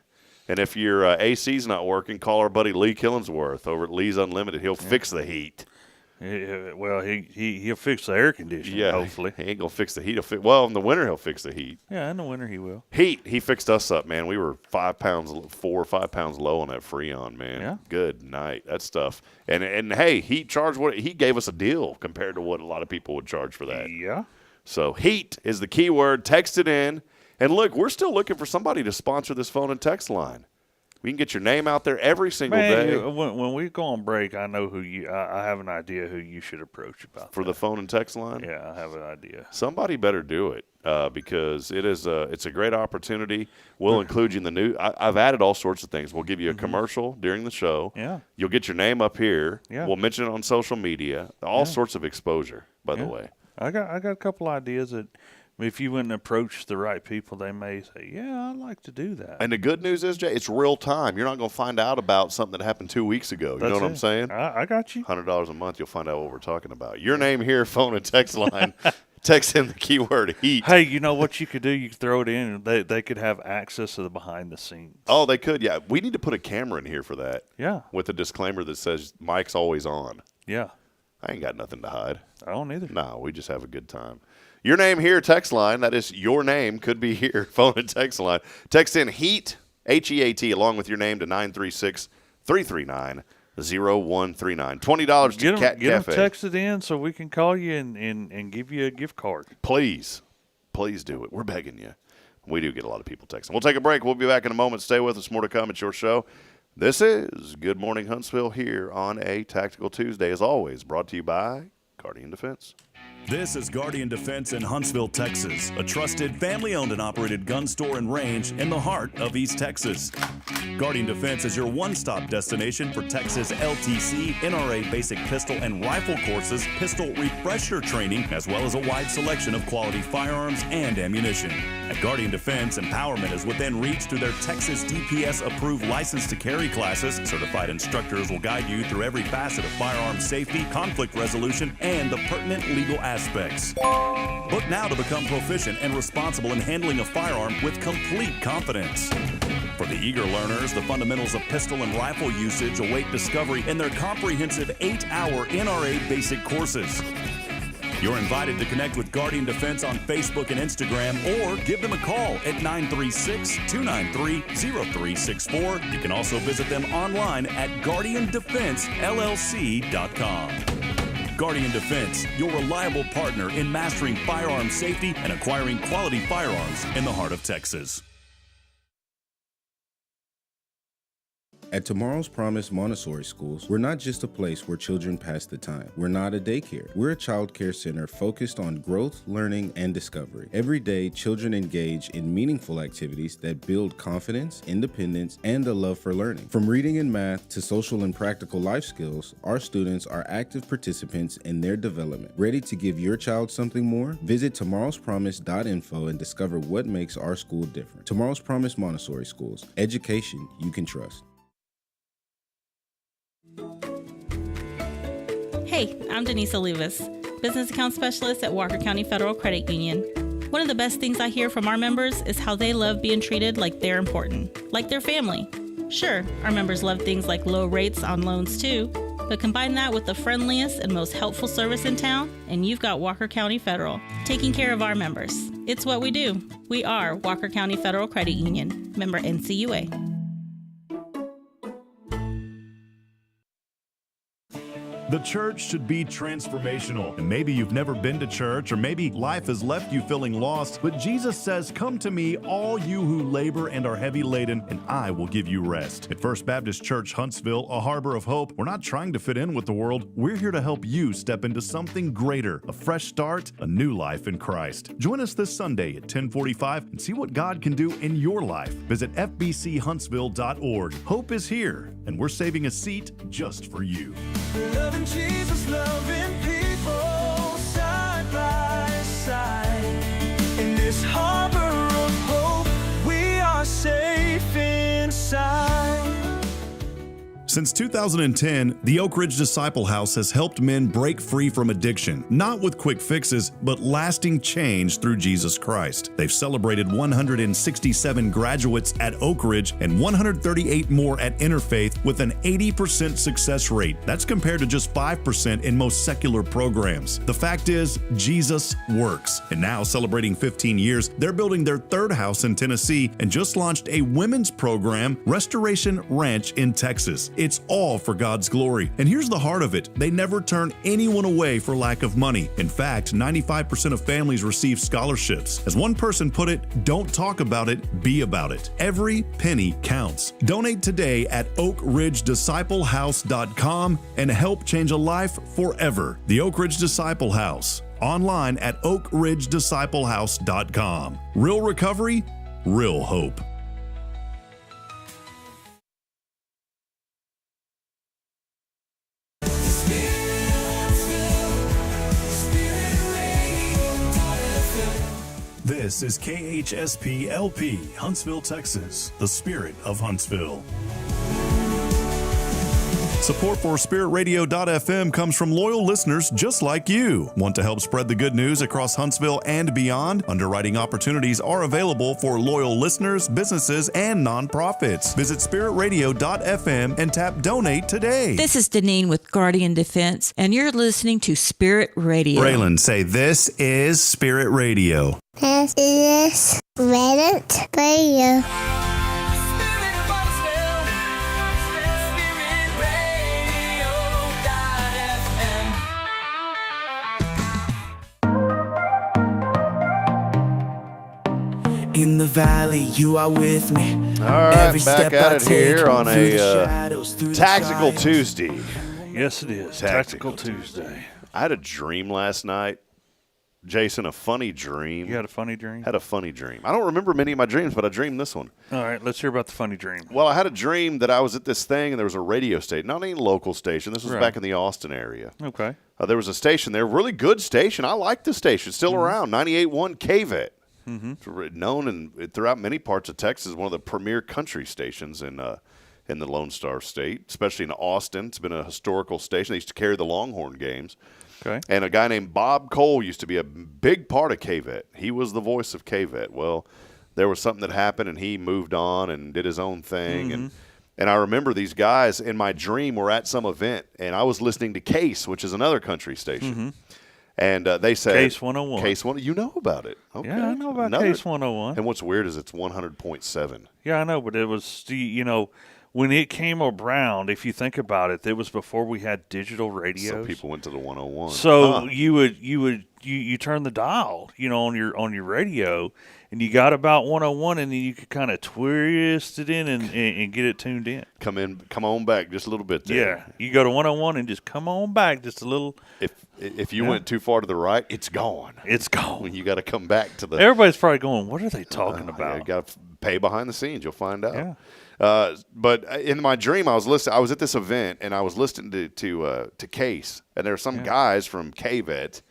And if your AC's not working, call our buddy Lee Killingsworth over at Lee's Unlimited. He'll fix the heat. Well, he'll fix the air conditioning, hopefully. He ain't going to fix the heat. In the winter, he'll fix the heat. Yeah, in the winter he will. Heat, he fixed us up, man. We were 4 or 5 pounds low on that Freon, man. Yeah. Good night. That stuff. And hey, he gave us a deal compared to what a lot of people would charge for that. Yeah. So heat is the key word. Text it in. And look, we're still looking for somebody to sponsor this phone and text line. We can get your name out there every single Man, day. when we go on break, I know who you. I have an idea who you should approach about For the phone and text line? Yeah, I have an idea. Somebody better do it because it's a great opportunity. We'll include you in the new. I've added all sorts of things. We'll give you a commercial during the show. Yeah. You'll get your name up here. Yeah. We'll mention it on social media. All sorts of exposure, by the way. I got a couple ideas that if you wouldn't approach the right people, they may say, yeah, I'd like to do that. And the good news is, Jay, it's real time. You're not going to find out about something that happened 2 weeks ago. You know what I'm saying? I got you. $100 a month, you'll find out what we're talking about. Your name here, phone and text line. Text in the keyword heat. Hey, you know what you could do? You could throw it in, and they could have access to the behind the scenes. Oh, they could, yeah. We need to put a camera in here for that. Yeah. With a disclaimer that says mic's always on. Yeah. I ain't got nothing to hide. I don't either. No, we just have a good time. Your name here, text line. That is your name, could be here. Phone and text line. Text in HEAT, H-E-A-T, along with your name to 936-339-0139. $20 to Cat Get Cafe. them texted in so we can call you and give you a gift card. Please do it. We're begging you. We do get a lot of people texting. We'll take a break. We'll be back in a moment. Stay with us. More to come. It's your show. This is Good Morning Huntsville here on a Tactical Tuesday, as always, brought to you by Guardian Defense. This is Guardian Defense in Huntsville, Texas, a trusted family-owned and operated gun store and range in the heart of East Texas. Guardian Defense is your one-stop destination for Texas LTC, NRA basic pistol and rifle courses, pistol refresher training, as well as a wide selection of quality firearms and ammunition. At Guardian Defense, empowerment is within reach through their Texas DPS-approved license to carry classes. Certified instructors will guide you through every facet of firearm safety, conflict resolution, and the pertinent legal aspects. Book now to become proficient and responsible in handling a firearm with complete confidence. For the eager learners, the fundamentals of pistol and rifle usage await discovery in their comprehensive 8-hour NRA basic courses. You're invited to connect with Guardian Defense on Facebook and Instagram or give them a call at 936-293-0364. You can also visit them online at guardiandefensellc.com. Guardian Defense, your reliable partner in mastering firearm safety and acquiring quality firearms in the heart of Texas. At Tomorrow's Promise Montessori Schools, we're not just a place where children pass the time. We're not a daycare. We're a child care center focused on growth, learning, and discovery. Every day, children engage in meaningful activities that build confidence, independence, and a love for learning. From reading and math to social and practical life skills, our students are active participants in their development. Ready to give your child something more? Visit tomorrowspromise.info and discover what makes our school different. Tomorrow's Promise Montessori Schools. Education you can trust. Hey, I'm Denise Olivas, Business Account Specialist at Walker County Federal Credit Union. One of the best things I hear from our members is how they love being treated like they're important, like their family. Sure, our members love things like low rates on loans too, but combine that with the friendliest and most helpful service in town, and you've got Walker County Federal, taking care of our members. It's what we do. We are Walker County Federal Credit Union, member NCUA. The church should be transformational. And maybe you've never been to church, or maybe life has left you feeling lost, but Jesus says, "Come to me, all you who labor and are heavy laden, and I will give you rest." At First Baptist Church Huntsville, a harbor of hope, we're not trying to fit in with the world. We're here to help you step into something greater, a fresh start, a new life in Christ. Join us this Sunday at 10:45 and see what God can do in your life. Visit fbchuntsville.org. Hope is here, and we're saving a seat just for you. Loving Jesus, loving people side by side. In this harbor of hope, we are safe inside. Since 2010, the Oak Ridge Disciple House has helped men break free from addiction, not with quick fixes, but lasting change through Jesus Christ. They've celebrated 167 graduates at Oak Ridge and 138 more at Interfaith with an 80% success rate. That's compared to just 5% in most secular programs. The fact is, Jesus works. And now, celebrating 15 years, they're building their third house in Tennessee and just launched a women's program, Restoration Ranch in Texas. It's all for God's glory. And here's the heart of it. They never turn anyone away for lack of money. In fact, 95% of families receive scholarships. As one person put it, don't talk about it, be about it. Every penny counts. Donate today at oakridgedisciplehouse.com and help change a life forever. The Oak Ridge Disciple House. Online at oakridgedisciplehouse.com. Real recovery, real hope. This is KHSP LP, Huntsville, Texas, the spirit of Huntsville. Support for SpiritRadio.fm comes from loyal listeners just like you. Want to help spread the good news across Huntsville and beyond? Underwriting opportunities are available for loyal listeners, businesses, and nonprofits. Visit SpiritRadio.fm and tap Donate today. This is Deneen with Guardian Defense, and you're listening to Spirit Radio. Braylon, say this is Spirit Radio. This is Spirit Radio. In the valley, you are with me. All right, back at it here on a Tactical Tuesday. Yes, it is. Tactical Tuesday. I had a dream last night. Jason, a funny dream. You had a funny dream? Had a funny dream. I don't remember many of my dreams, but I dreamed this one. All right, let's hear about the funny dream. Well, I had a dream that I was at this thing, and there was a radio station. Not any local station. This was back in the Austin area. Okay. There was a station there, really good station. I like the station. Still around, 98.1 KVET. Known throughout many parts of Texas, one of the premier country stations in the Lone Star State, especially in Austin. It's been a historical station. They used to carry the Longhorn games. Okay. And a guy named Bob Cole used to be a big part of KVET. He was the voice of KVET. Well, there was something that happened, and he moved on and did his own thing. And I remember these guys in my dream were at some event, and I was listening to Case, which is another country station. And they said Case 101. Case 101. You know about it. Okay. Yeah, I know about Case 101. And what's weird is it's 100.7. Yeah, I know, but it was, when it came around, if you think about it, it was before we had digital radios. So people went to the 101. So you turn the dial, on your radio, and you got about 101, and then you could kind of twist it in and get it tuned in. Come on back just a little bit there. Yeah, you go to 101 and just come on back just a little. If you went too far to the right, it's gone. It's gone. You got to come back to the. Everybody's probably going, what are they talking about? You got to pay behind the scenes. You'll find out. Yeah. But in my dream, I was at this event, and I was listening to Case, and there were some guys from KVET,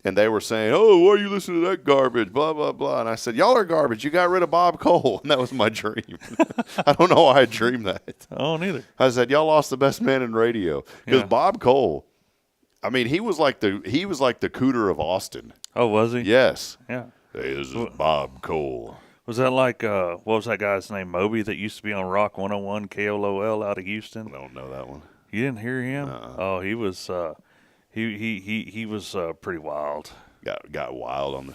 and they were saying, "Oh, why are you listening to that garbage?" Blah blah blah. And I said, "Y'all are garbage. You got rid of Bob Cole," and that was my dream. I don't know why I dreamed that. Oh, neither. I said, "Y'all lost the best man in radio," because Bob Cole. I mean, he was like the Cooter of Austin. Oh, was he? Yes. Yeah. Hey, this is Bob Cole. Was that like what was that guy's name? Moby that used to be on Rock 101 KOLL out of Houston. I don't know that one. You didn't hear him? Oh, he was he was pretty wild. Got wild on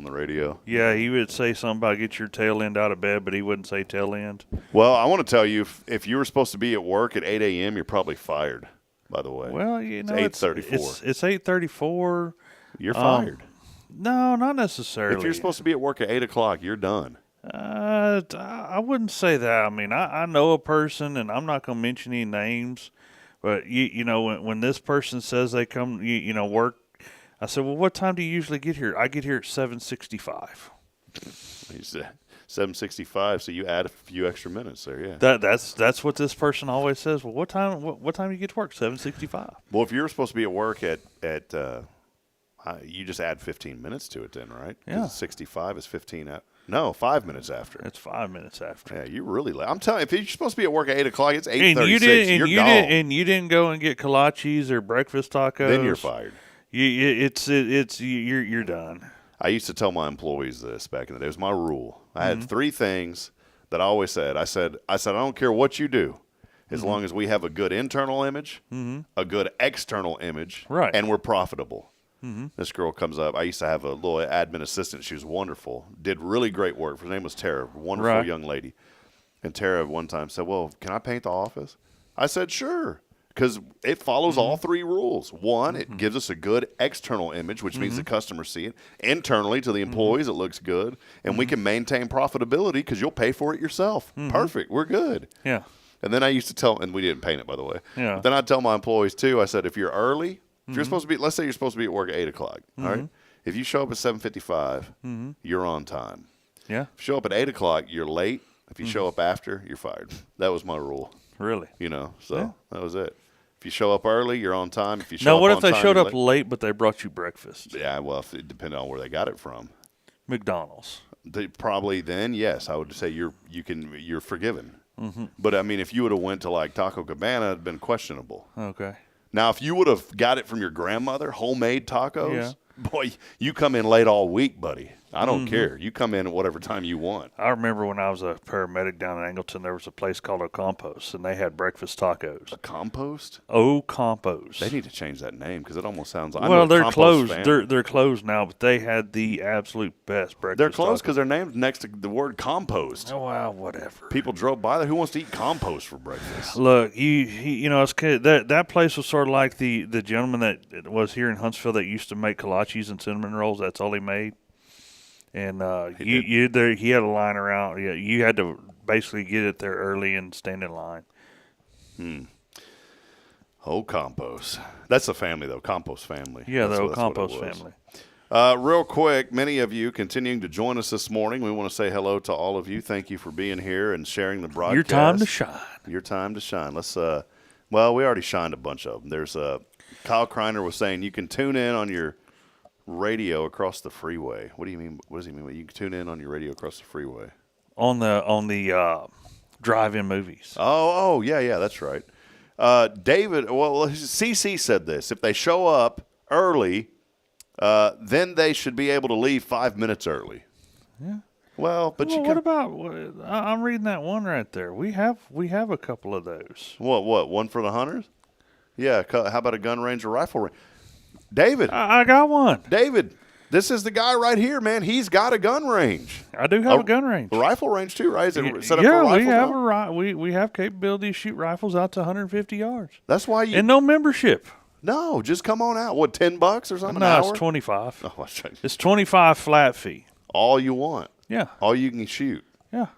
the radio. Yeah, he would say something about get your tail end out of bed, but he wouldn't say tail end. Well, I want to tell you, if you were supposed to be at work at 8 a.m., you're probably fired. By the way, well, it's 8:34. It's 8:34. You're fired. No, not necessarily. If you're supposed to be at work at 8 o'clock, you're done. I wouldn't say that. I mean, I know a person, and I'm not going to mention any names, but when this person says they come, work, I said, well, what time do you usually get here? I get here at 7:65. He said 7:65, so you add a few extra minutes there, yeah. That's what this person always says. Well, what time do you get to work? 7:65. Well, if you're supposed to be at work at you just add 15 minutes to it then, right? Yeah. 65 is 15. No, 5 minutes after. It's 5 minutes after. Yeah, you really late. I'm telling you, if you're supposed to be at work at 8 o'clock, it's 8:36. You're gone. And you didn't go and get kolaches or breakfast tacos. Then you're fired. You're done. I used to tell my employees this back in the day. It was my rule. I had three things that I always said. I said, I don't care what you do, as long as we have a good internal image, a good external image, and we're profitable. This girl comes up. I used to have a little admin assistant. She was wonderful. Did really great work. Her name was Tara. Wonderful young lady. And Tara one time said, well, can I paint the office? I said, sure. Because it follows all three rules. One, it gives us a good external image, which means the customers see it. Internally, to the employees, it looks good. And we can maintain profitability because you'll pay for it yourself. Perfect. We're good. Yeah. And then I used to tell, and we didn't paint it, by the way. Yeah. But then I'd tell my employees, too, I said, if you're early, if you're supposed to be, let's say you're supposed to be at work at 8 o'clock, all right? If you show up at 7:55, you're on time. Yeah. If you show up at 8 o'clock, you're late. If you show up after, you're fired. That was my rule. Really? You know, so that was it. If you show up early, you're on time. If you show now, what up if on they time, showed you're up late, but they brought you breakfast? Yeah, well, if it depended on where they got it from. McDonald's. They probably then, yes, I would say you're forgiven. But I mean, if you would have went to like Taco Cabana, it'd been questionable. Okay. Now, if you would have got it from your grandmother, homemade tacos, boy, you come in late all week, buddy. I don't care. You come in at whatever time you want. I remember when I was a paramedic down in Angleton, there was a place called O Compost, and they had breakfast tacos. A Compost? O Compost. They need to change that name because it almost sounds like well, they're closed. They're closed now, but they had the absolute best breakfast. They're closed tacos. because they're named next to the word compost. Oh, wow, whatever. People drove by there. Who wants to eat compost for breakfast? Look, you know, it's that place was sort of like the gentleman that was here in Huntsville that used to make kolaches and cinnamon rolls. That's all he made. And he had a line around. Yeah, you had to basically get it there early and stand in line. Oh, Compost. That's the family, though. Compost family. Yeah, that's the Compost family. Real quick, many of you continuing to join us this morning. We want to say hello to all of you. Thank you for being here and sharing the broadcast. Your time to shine. Your time to shine. Let's. Well, we already shined a bunch of them. There's Kyle Kreiner was saying you can tune in on your radio across the freeway. What do you mean? What does he mean? You can tune in on your radio across the freeway on the drive-in movies. Oh, yeah, that's right. David, well, CC said this: if they show up early, then they should be able to leave 5 minutes early. Yeah. Well, but what about? I'm reading that one right there. We have a couple of those. What? One for the hunters? Yeah. How about a gun range or rifle range? David. I got one. David, this is the guy right here, man. He's got a gun range. I do have a gun range. A rifle range, too, right? Is it set up for rifles? We have capability to shoot rifles out to 150 yards. That's why you... And no membership. No, just come on out. What, $10 or something an hour? No, it's 25. Oh, that's right. It's 25 flat fee. All you want. Yeah. All you can shoot. Yeah.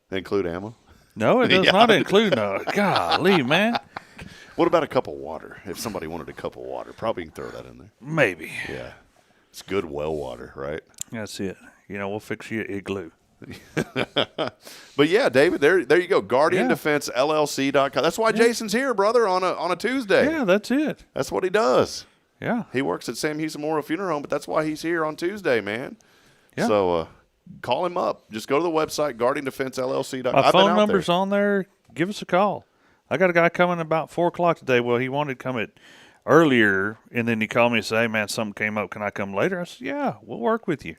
Include ammo? No, it does not include no. Golly, man. What about a cup of water? If somebody wanted a cup of water, probably can throw that in there. Maybe. Yeah. It's good well water, right? That's it. You know, we'll fix you an igloo. But yeah, David, there you go. GuardianDefenseLLC.com. That's why Jason's here, brother, on a Tuesday. Yeah, that's it. That's what he does. Yeah. He works at Sam Houston Memorial Funeral Home, but that's why he's here on Tuesday, man. Yeah. So call him up. Just go to the website, GuardianDefenseLLC.com. My phone number's on there. Give us a call. I got a guy coming about 4 o'clock today. Well, he wanted to come earlier, and then he called me and said, hey, man, something came up. Can I come later? I said, yeah, we'll work with you.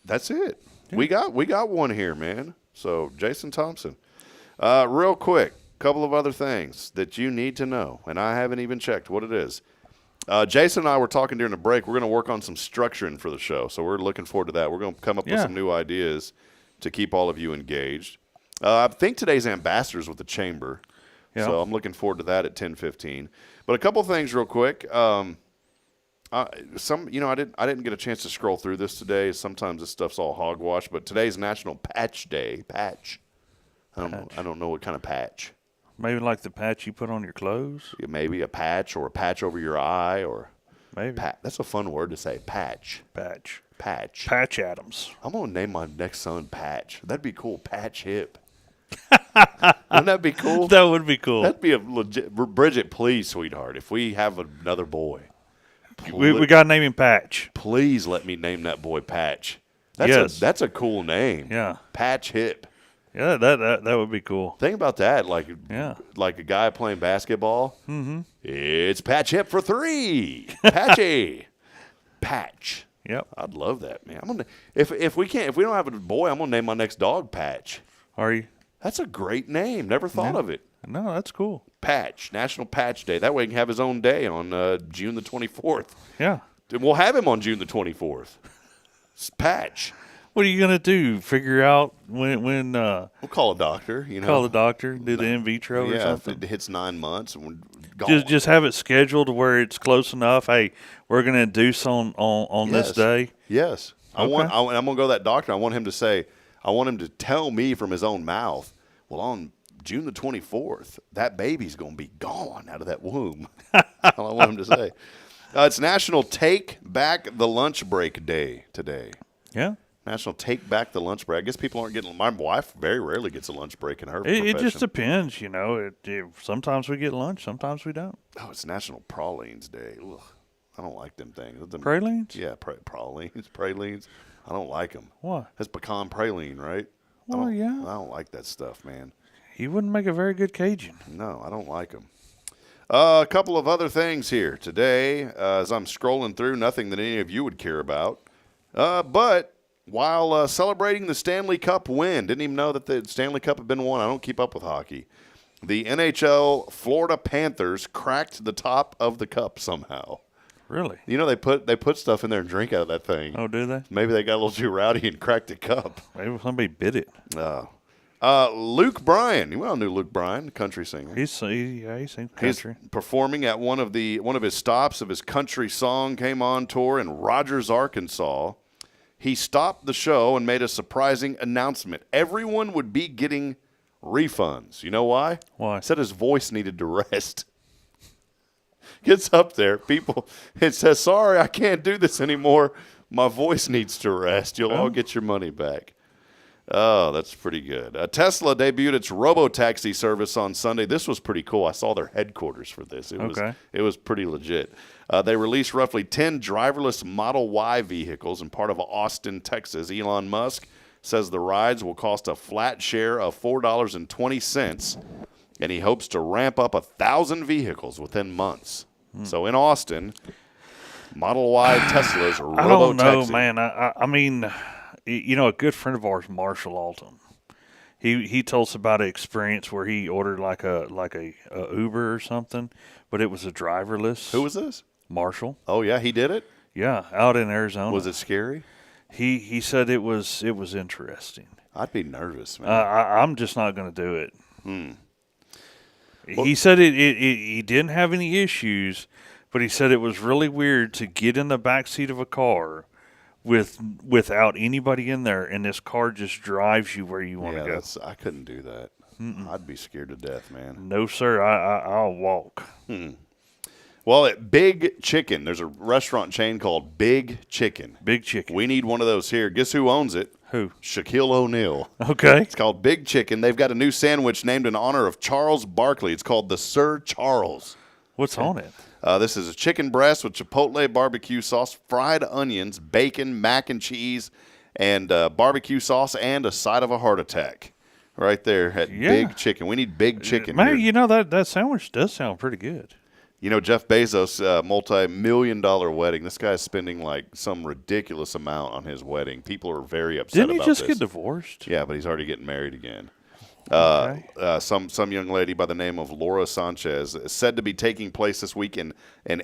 That's it. Yeah. We got one here, man. So, Jason Thompson. Real quick, couple of other things that you need to know, and I haven't even checked what it is. Jason and I were talking during the break. We're going to work on some structuring for the show, so we're looking forward to that. We're going to come up with some new ideas to keep all of you engaged. I think today's ambassadors with the chamber. Yeah. So I'm looking forward to that at 10:15. But a couple of things real quick. I didn't get a chance to scroll through this today. Sometimes this stuff's all hogwash. But today's National Patch Day. Patch. I don't know what kind of patch. Maybe like the patch you put on your clothes. Yeah, maybe a patch or a patch over your eye or maybe. That's a fun word to say. Patch. Patch. Patch. Patch Adams. I'm gonna name my next son Patch. That'd be cool. Patch Hip. Wouldn't that be cool? That would be cool. That'd be a legit. Bridget, please, sweetheart, if we have another boy, we got to name him Patch. Please let me name that boy Patch. That's a cool name. Yeah. Patch Hip. Yeah, that would be cool. Think about that. Like a guy playing basketball. Mm-hmm. It's Patch Hip for 3. Patchy. Patch. Yep. I'd love that, man. If we don't have a boy, I'm gonna name my next dog Patch. Are you? That's a great name. Never thought of it. No, that's cool. Patch, National Patch Day. That way he can have his own day on June the 24th. Yeah. We'll have him on June the 24th. Patch. What are you gonna do? Figure out when we'll call a doctor. Call the doctor. Do the in vitro or something. If it hits 9 months, and we're gone. Just have it scheduled to where it's close enough. Hey, we're gonna do some on this day. Yes, Okay. I'm gonna go to that doctor. I want him to tell me from his own mouth. Well, on June the 24th, that baby's gonna be gone out of that womb. That's all I want him to say. It's National Take Back the Lunch Break Day today. Yeah. National Take Back the Lunch Break. I guess people aren't getting. My wife very rarely gets a lunch break in her profession. It just depends, sometimes we get lunch, sometimes we don't. Oh, it's National Pralines Day. Ugh, I don't like them things. Pralines? Yeah, pralines. I don't like them. Why? That's pecan praline, right? Well, yeah. I don't like that stuff, man. You wouldn't make a very good Cajun. No, I don't like them. A couple of other things here today as I'm scrolling through, nothing that any of you would care about. But while celebrating the Stanley Cup win, didn't even know that the Stanley Cup had been won. I don't keep up with hockey. The NHL Florida Panthers cracked the top of the cup somehow. Really? They put stuff in there and drink out of that thing. Oh, do they? Maybe they got a little too rowdy and cracked the cup. Maybe somebody bit it. Luke Bryan, you well knew Luke Bryan, country singer. He sings country. He's performing at one of his stops of his country song came on tour in Rogers, Arkansas. He stopped the show and made a surprising announcement. Everyone would be getting refunds. You know why? Why? Said his voice needed to rest. Gets up there, it says, "Sorry, I can't do this anymore. My voice needs to rest. You'll all get your money back." Oh, that's pretty good. Tesla debuted its robo-taxi service on Sunday. This was pretty cool. I saw their headquarters for this. It was pretty legit. They released roughly 10 driverless Model Y vehicles in part of Austin, Texas. Elon Musk says the rides will cost a flat share of $4.20, and he hopes to ramp up 1,000 vehicles within months. So in Austin, Model Y Teslas are robo-taxi. I don't know, man. I mean, a good friend of ours, Marshall Alton, he told us about an experience where he ordered like a Uber or something, but it was a driverless. Who was this? Marshall. Oh yeah, he did it. Yeah, out in Arizona. Was it scary? He said it was interesting. I'd be nervous, man. I'm just not going to do it. He said he didn't have any issues, but he said it was really weird to get in the back seat of a car without anybody in there, and this car just drives you where you want to go. I couldn't do that. I'd be scared to death, man. No, sir. I'll walk. Well, at Big Chicken, there's a restaurant chain called Big Chicken. Big Chicken. We need one of those here. Guess who owns it? Who? Shaquille O'Neal. Okay. It's called Big Chicken. They've got a new sandwich named in honor of Charles Barkley. It's called the Sir Charles. What's on it? This is a chicken breast with chipotle barbecue sauce, fried onions, bacon, mac and cheese, and barbecue sauce, and a side of a heart attack. Right there at Big Chicken. We need Big Chicken Man, here. that sandwich does sound pretty good. Jeff Bezos' multi-million-dollar wedding. This guy's spending like some ridiculous amount on his wedding. People are very upset about this. Didn't he just get divorced? Yeah, but he's already getting married again. Okay. Some young lady by the name of Laura Sanchez is said to be taking place this week in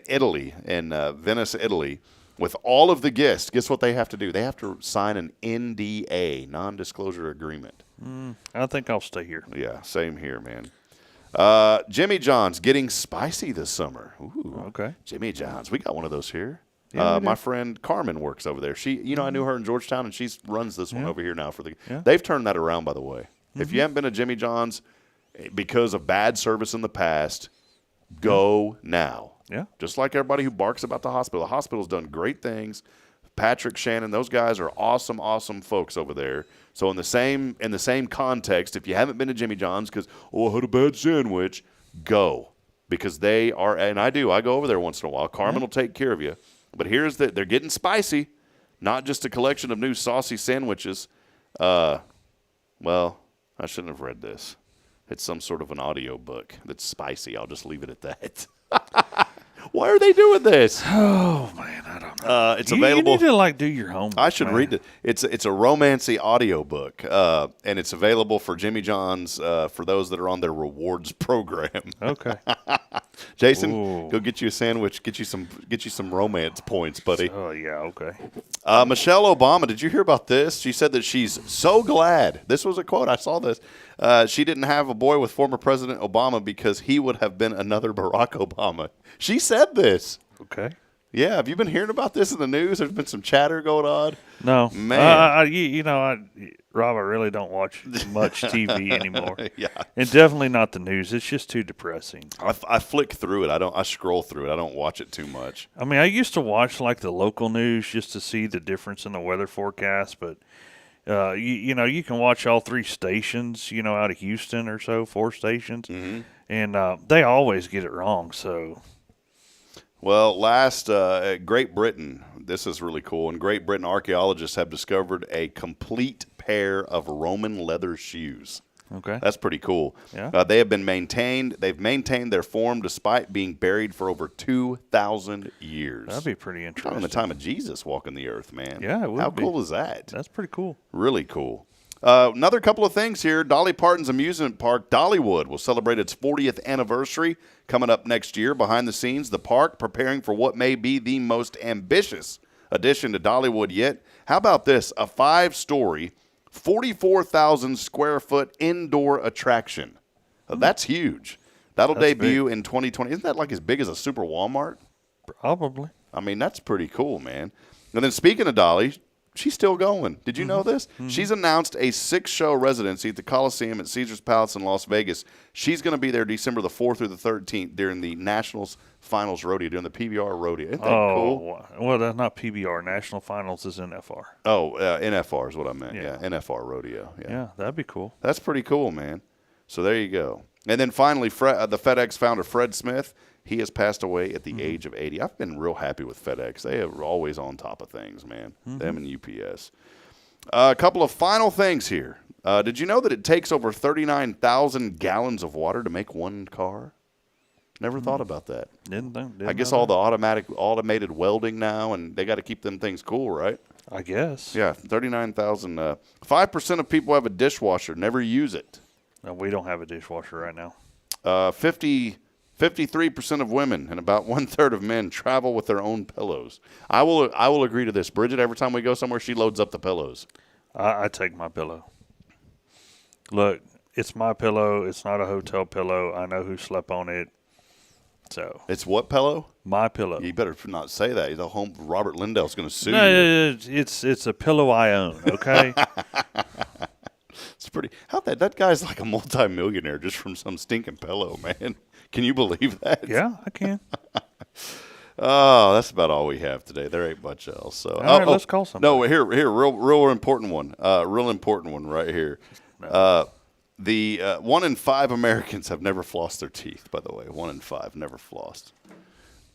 Italy, in Venice, Italy, with all of the guests. Guess what they have to do? They have to sign an NDA, non-disclosure agreement. I think I'll stay here. Yeah, same here, man. Jimmy John's getting spicy this summer. Ooh, okay. Jimmy John's. We got one of those here. Yeah, my friend Carmen works over there. She, I knew her in Georgetown, and she runs this one over here now for the. Yeah. They've turned that around, by the way. If you haven't been to Jimmy John's because of bad service in the past, go now. Yeah. Just like everybody who barks about the hospital. The hospital's done great things. Patrick, Shannon, those guys are awesome, awesome folks over there. So in the same context, if you haven't been to Jimmy John's because, I had a bad sandwich, go. Because they are, and I do. I go over there once in a while. Carmen will take care of you. But they're getting spicy. Not just a collection of new saucy sandwiches. Well, I shouldn't have read this. It's some sort of an audio book that's spicy. I'll just leave it at that. Why are they doing this? Oh, man, I don't know. It's available. You need to do your homework. I should read it. It's a romancy audiobook, and it's available for Jimmy John's for those that are on their rewards program. Okay. Jason, go get you a sandwich. Get you some romance points, buddy. Oh yeah, okay. Michelle Obama, did you hear about this? She said that she's so glad. This was a quote. I saw this. She didn't have a boy with former President Obama because he would have been another Barack Obama. She said this. Okay. Yeah, have you been hearing about this in the news? There's been some chatter going on. No, man. Rob, I really don't watch much TV anymore. Yeah, and definitely not the news. It's just too depressing. I flick through it. I scroll through it. I don't watch it too much. I mean, I used to watch the local news just to see the difference in the weather forecast, but you can watch all 3 stations, out of Houston or so, 4 stations, and they always get it wrong. So. Well, Great Britain, this is really cool. In Great Britain, archaeologists have discovered a complete pair of Roman leather shoes. Okay. That's pretty cool. Yeah. They've maintained their form despite being buried for over 2,000 years. That'd be pretty interesting. In the time of Jesus walking the earth, man. Yeah, it would How be. cool is that? That's pretty cool. Really cool. Another couple of things here. Dolly Parton's amusement park, Dollywood, will celebrate its 40th anniversary coming up next year. Behind the scenes, the park preparing for what may be the most ambitious addition to Dollywood yet. How about this? A 5-story, 44,000 square foot indoor attraction. That's huge. That'll debut in 2020. Isn't that like as big as a Super Walmart? Probably. I mean, that's pretty cool, man. And then speaking of Dolly, she's still going. Did you know this? She's announced a 6-show residency at the Coliseum at Caesars Palace in Las Vegas. She's going to be there December the 4th through the 13th during the Nationals Finals Rodeo, during the PBR Rodeo. Isn't that cool? Well, that's not PBR. National Finals is NFR. Oh, NFR is what I meant. Yeah, NFR Rodeo. Yeah, that'd be cool. That's pretty cool, man. So there you go. And then finally, the FedEx founder, Fred Smith, he has passed away at the age of 80. I've been real happy with FedEx. They are always on top of things, man. Them and UPS. A couple of final things here. Did you know that it takes over 39,000 gallons of water to make one car? Never thought about that. I guess all the automated welding now, and they got to keep them things cool, right? I guess. Yeah, 39,000. 5% of people have a dishwasher, never use it. No, we don't have a dishwasher right now. 53% of women and about 1/3 of men travel with their own pillows. I will agree to this. Bridget, every time we go somewhere, she loads up the pillows. I take my pillow. Look, it's my pillow. It's not a hotel pillow. I know who slept on it. So it's what pillow? My pillow. You better not say that. The home Robert Lindell's going to sue you. No, it's a pillow I own. Okay. It's pretty. How that guy's like a multimillionaire just from some stinking pillow, man. Can you believe that? Yeah, I can. Oh, that's about all we have today. There ain't much else. So, all right, let's call somebody. No, here, real important one. Real important one right here. No. The 1 in 5 Americans have never flossed their teeth. By the way, 1 in 5 never flossed.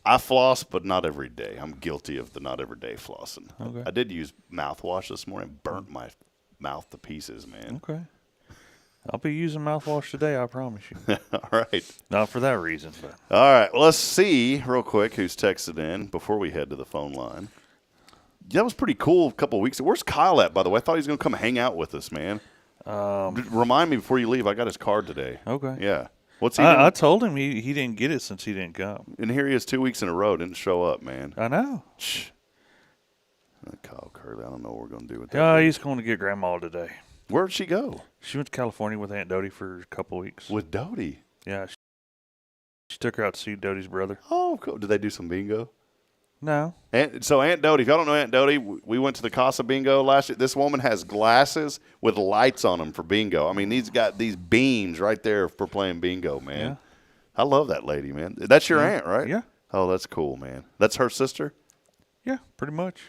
I floss, but not every day. I'm guilty of the not every day flossing. Okay. I did use mouthwash this morning. Burnt my mouth to pieces, man. Okay. I'll be using mouthwash today, I promise you. All right. Not for that reason. But. All right. Well, let's see real quick who's texted in before we head to the phone line. That was pretty cool a couple of weeks ago. Where's Kyle at, by the way? I thought he was going to come hang out with us, man. Remind me before you leave. I got his card today. Okay. Yeah. What's he doing? I told him he didn't get it since he didn't come. And here he is 2 weeks in a row. Didn't show up, man. I know. Kyle Curley. I don't know what we're going to do with that. Yeah, he's going to get Grandma today. Where'd she go? She went to California with Aunt Dodie for a couple weeks. With Dodie? Yeah. She took her out to see Dodie's brother. Oh, cool. Did they do some bingo? No. So Aunt Dodie, if y'all don't know Aunt Dodie, we went to the Casa Bingo last year. This woman has glasses with lights on them for bingo. I mean, these got these beams right there for playing bingo, man. Yeah. I love that lady, man. That's your aunt, right? Yeah. Oh, that's cool, man. That's her sister? Yeah, pretty much.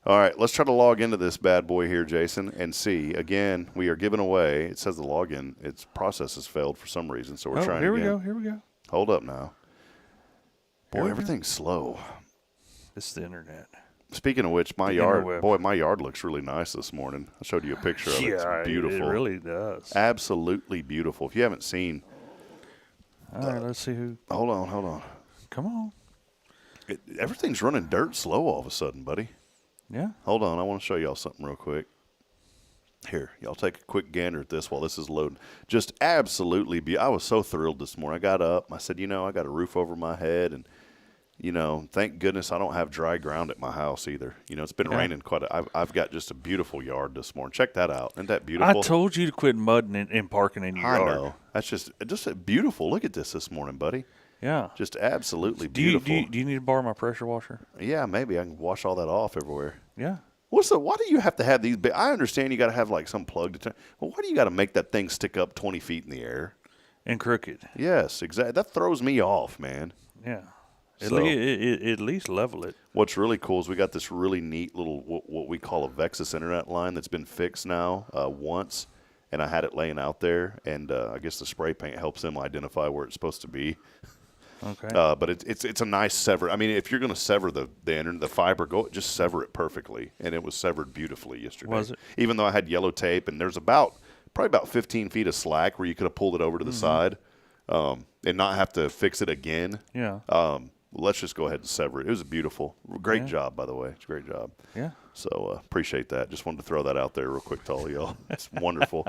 All right, let's try to log into this bad boy here, Jason, and see. Again, we are giving away. It says the login. Its process has failed for some reason, so we're trying here again. Here we go. Hold up now. Boy, Here we everything's slow. It's the internet. Speaking of which, my yard looks really nice this morning. I showed you a picture of it. Yeah, It's beautiful. it really does. Absolutely beautiful. If you haven't seen. All right, let's see who. Hold on. Come on. Everything's running dirt slow all of a sudden, buddy. Yeah. Hold on. I want to show y'all something real quick. Here, y'all take a quick gander at this while this is loading. Just absolutely I was so thrilled this morning. I got up. I said, I got a roof over my head. And, thank goodness I don't have dry ground at my house either. It's been raining I've got just a beautiful yard this morning. Check that out. Isn't that beautiful? I told you to quit mudding and parking in your yard. I know. That's just beautiful. Look at this morning, buddy. Yeah. Just absolutely beautiful. Do you need to borrow my pressure washer? Yeah, maybe I can wash all that off everywhere. Yeah. Why do you have to have these big? I understand you got to have like some plug to turn. Well, why do you got to make that thing stick up 20 feet in the air? And crooked. Yes, exactly. That throws me off, man. Yeah. At least level it. What's really cool is we got this really neat little, what we call a Vexus internet line that's been fixed now once, and I had it laying out there, and I guess the spray paint helps them identify where it's supposed to be. Okay. But it's a nice sever. I mean, if you're going to sever the fiber, just sever it perfectly, and it was severed beautifully yesterday. Was it? Even though I had yellow tape, and there's probably about 15 feet of slack where you could have pulled it over to the side, and not have to fix it again. Yeah. Let's just go ahead and sever it. It was great job, by the way. It's a great job. Yeah. So appreciate that. Just wanted to throw that out there real quick to all y'all. It's wonderful.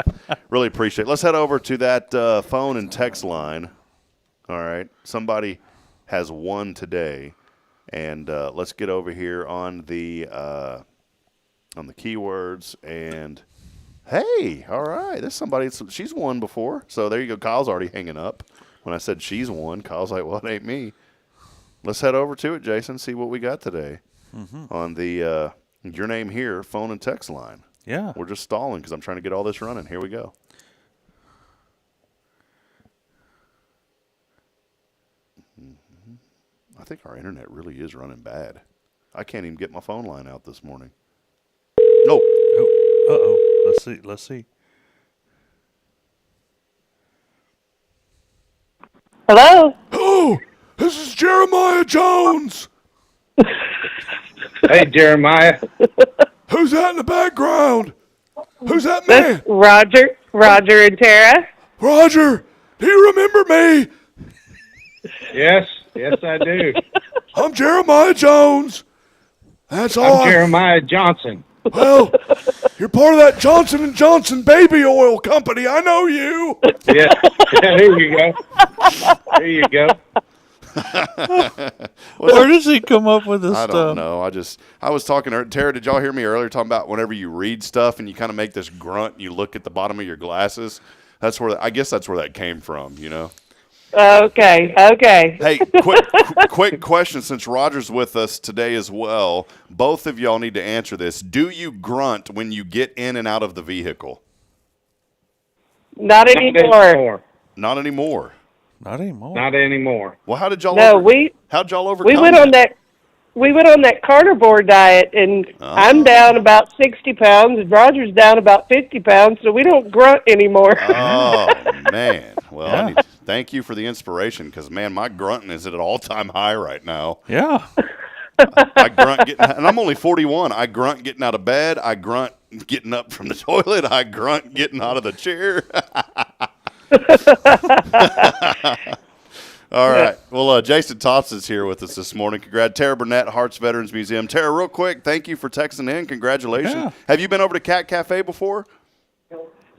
Really appreciate it. Let's head over to that phone and text line. All right. Somebody has won today, and let's get over here on the keywords. And hey, all right, there's somebody. She's won before, so there you go. Kyle's already hanging up. When I said she's won, Kyle's like, "Well, it ain't me." Let's head over to it, Jason. See what we got today on the your name here phone and text line. Yeah. We're just stalling because I'm trying to get all this running. Here we go. I think our internet really is running bad. I can't even get my phone line out this morning. No. Oh. Uh-oh. Let's see. Hello? Oh, this is Jeremiah Jones. Hey, Jeremiah. Who's that in the background? Who's that man? That's Roger and Tara. Roger, do you remember me? Yes, I do. I'm Jeremiah Jones. That's all. I'm Jeremiah Johnson. Well, you're part of that Johnson & Johnson baby oil company. I know you. Yeah, there you go. Where does he come up with this I stuff? don't know. I was talking to her. Tara, did y'all hear me earlier talking about whenever you read stuff and you kind of make this grunt and you look at the bottom of your glasses? I guess that's where that came from, Okay. Hey, quick question, since Roger's with us today as well. Both of y'all need to answer this. Do you grunt when you get in and out of the vehicle? Not anymore. Not anymore. Not anymore. Not anymore. Well, how did y'all? How'd y'all overcome? We went on that carnivore diet, and I'm down about 60 pounds, and Roger's down about 50 pounds, so we don't grunt anymore. Oh man! Well, thank you for the inspiration, because man, my grunting is at an all-time high right now. Yeah. I grunt and I'm only 41. I grunt getting out of bed. I grunt getting up from the toilet. I grunt getting out of the chair. All right. Well, Jason Thompson's here with us this morning. Congrats, Tara Burnett, Hearts Veterans Museum. Tara, real quick, thank you for texting in. Congratulations. Yeah. Have you been over to Cat Cafe before?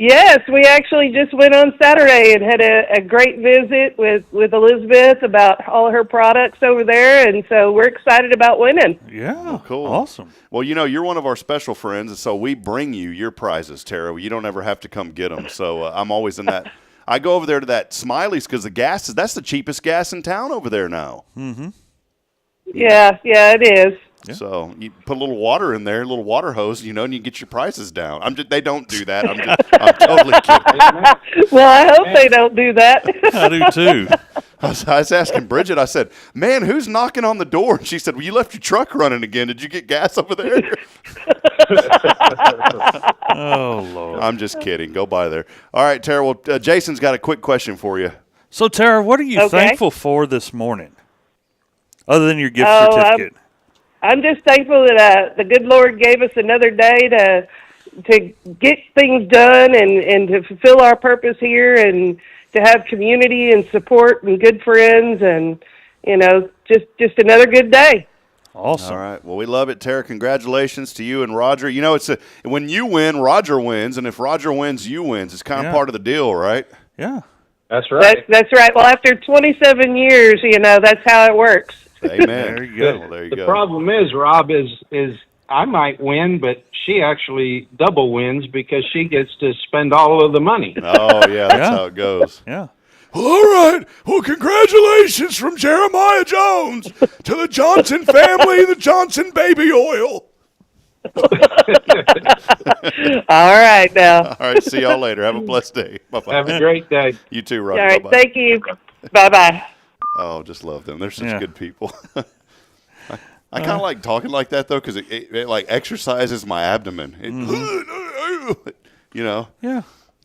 Yes, we actually just went on Saturday and had a great visit with Elizabeth about all her products over there, and so we're excited about winning. Yeah. Oh, cool. Awesome. Well, you're one of our special friends, and so we bring you your prizes, Tara. You don't ever have to come get them. So I'm always in that. I go over there to that Smiley's because that's the cheapest gas in town over there now. Mm-hmm. Yeah, it is. Yeah. So you put a little water in there, a little water hose, and you get your prices down. They don't do that. I'm totally kidding. Well, I hope they don't do that. I do too. I was asking Bridget, I said, man, who's knocking on the door? And she said, well, you left your truck running again. Did you get gas over there? Oh, Lord. I'm just kidding. Go by there. All right, Tara, well, Jason's got a quick question for you. So, Tara, what are you thankful for this morning, other than your gift certificate? I'm just thankful that the good Lord gave us another day to get things done and to fulfill our purpose here and to have community and support and good friends and just another good day. Awesome. All right. Well, we love it, Tara. Congratulations to you and Roger. When you win, Roger wins, and if Roger wins, you wins. It's kind of part of the deal, right? Yeah. That's right. That's right. Well, after 27 years, that's how it works. Amen. There you go. There you go. The problem is, Rob, is I might win, but she actually double wins because she gets to spend all of the money. Oh, yeah. That's how it goes. Yeah. Well, all right. Well, congratulations from Jeremiah Jones to the Johnson family, the Johnson baby oil. All right, now. All right. See y'all later. Have a blessed day. Bye-bye. Have a great day. You too, Roger. All right. Bye-bye. Thank you. Bye-bye. Oh, just love them. They're such good people. I kind of like talking like that, though, because it like exercises my abdomen. Yeah.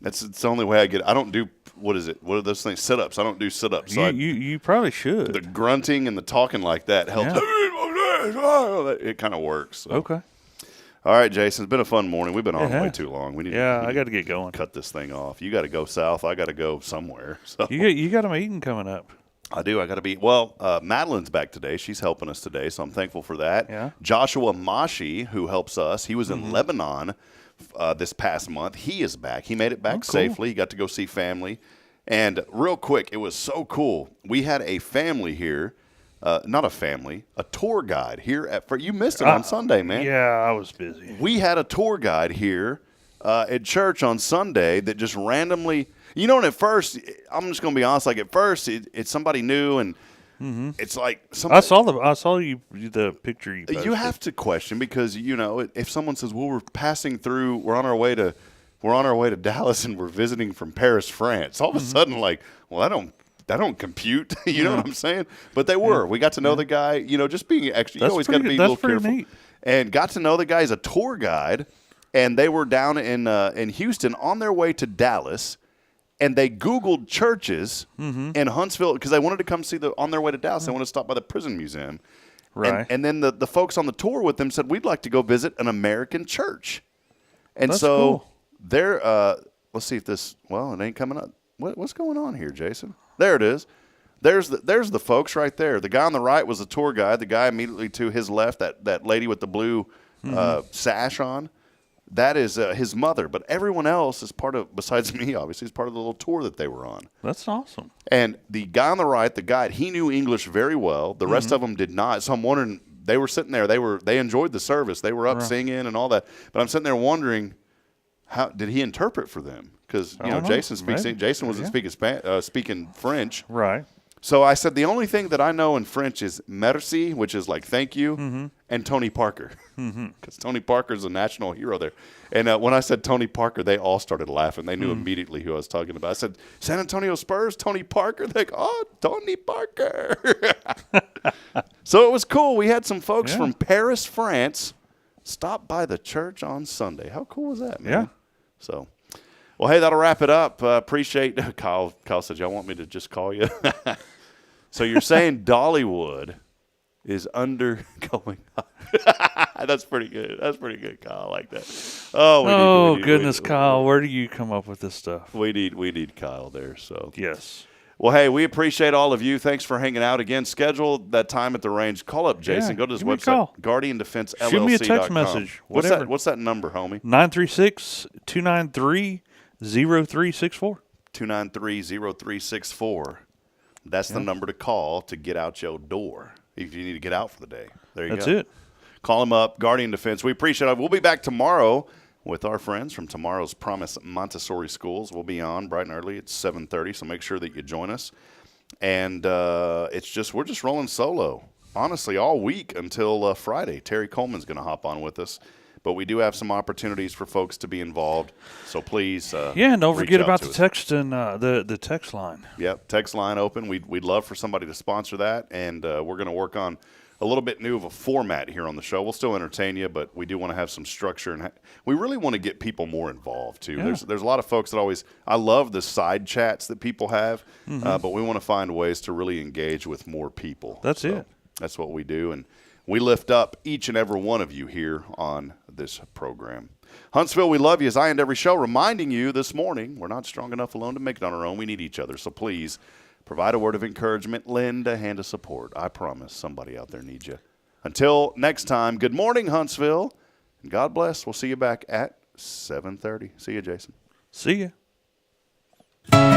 It's the only way I get. I don't do, what is it? What are those things? Sit-ups. I don't do sit-ups. So You probably should. The grunting and the talking like that helps. Yeah. It kind of works. So. Okay. All right, Jason. It's been a fun morning. We've been on way too long. We need. I got to get going. Cut this thing off. You got to go south. I got to go somewhere. So you got a meeting coming up. I do. I got to be. Well, Madeline's back today. She's helping us today, so I'm thankful for that. Yeah. Joshua Mashi, who helps us, he was in Lebanon this past month. He is back. He made it back safely. He got to go see family. And real quick, it was so cool. We had a family here. Not a family, a tour guide here you missed it on Sunday, man. Yeah, I was busy. We had a tour guide here at church on Sunday that just randomly, and at first, I'm just going to be honest, like at first it's somebody new and it's like somebody. I saw the picture you posted. You have to question because, if someone says, well, we're passing through, we're on our way to Dallas and we're visiting from Paris, France. All of a sudden, like, well, I don't compute. You know what I'm saying? But they were. We got to know the guy, just being extra. You always got to be a little careful. Neat. And got to know the guy as a tour guide. And they were down in Houston on their way to Dallas. And they Googled churches in Huntsville because they wanted to come see on their way to Dallas. They wanted to stop by the prison museum. Right. And then the folks on the tour with them said, we'd like to go visit an American church. And That's so cool. they're, let's see if this, it ain't coming up. What's going on here, Jason? There it is. There's the folks right there. The guy on the right was the tour guide. The guy immediately to his left, that lady with the blue sash on, that is his mother. But everyone else is besides me, obviously, is part of the little tour that they were on. That's awesome. And the guy on the right, the guide, he knew English very well. The rest of them did not. So I'm wondering, they were sitting there. They enjoyed the service. They were up singing and all that. But I'm sitting there wondering, how did he interpret for them? Because Jason speaks. Maybe. Jason wasn't speaking French, right? So I said the only thing that I know in French is merci, which is like thank you, and Tony Parker, because Tony Parker is a national hero there. And when I said Tony Parker, they all started laughing. They knew immediately who I was talking about. I said San Antonio Spurs, Tony Parker. They're like, oh, Tony Parker. So it was cool. We had some folks from Paris, France, stop by the church on Sunday. How cool was that, man? Yeah. So. Well, hey, that'll wrap it up. Appreciate Kyle said, y'all want me to just call you? So you're saying Dollywood is undergoing. That's pretty good. That's pretty good, Kyle. I like that. Oh, goodness, Kyle, where do you come up with this stuff? We need Kyle there. So yes. Well, hey, we appreciate all of you. Thanks for hanging out again. Schedule that time at the range. Call up Jason. Yeah, Go to his give me a website, call. GuardianDefenseLLC.com. Shoot me a text message. Whatever. What's that number, homie? 936-293-0364. 293-0364. That's the number to call to get out your door if you need to get out for the day. There you go. That's it. Call them up, Guardian Defense. We appreciate it. We'll be back tomorrow with our friends from tomorrow's Promise Montessori Schools. We'll be on bright and early at 7:30, so make sure that you join us. And we're just rolling solo, honestly, all week until Friday. Terry Coleman's going to hop on with us. But we do have some opportunities for folks to be involved, so please and don't forget about the us. text and the text line. Yep, text line open. We'd love for somebody to sponsor that, and we're going to work on a little bit new of a format here on the show. We'll still entertain you, but we do want to have some structure, and we really want to get people more involved too. Yeah. There's a lot of folks that I love the side chats that people have, but we want to find ways to really engage with more people. That's it. That's what we do, and we lift up each and every one of you here on this program. Huntsville, we love you as I end every show, reminding you this morning, we're not strong enough alone to make it on our own. We need each other. So please Provide a word of encouragement. Lend a hand of support. I promise somebody out there needs you. Until next time, good morning, Huntsville. And God bless. We'll see you back at 7:30. See you, Jason. See ya.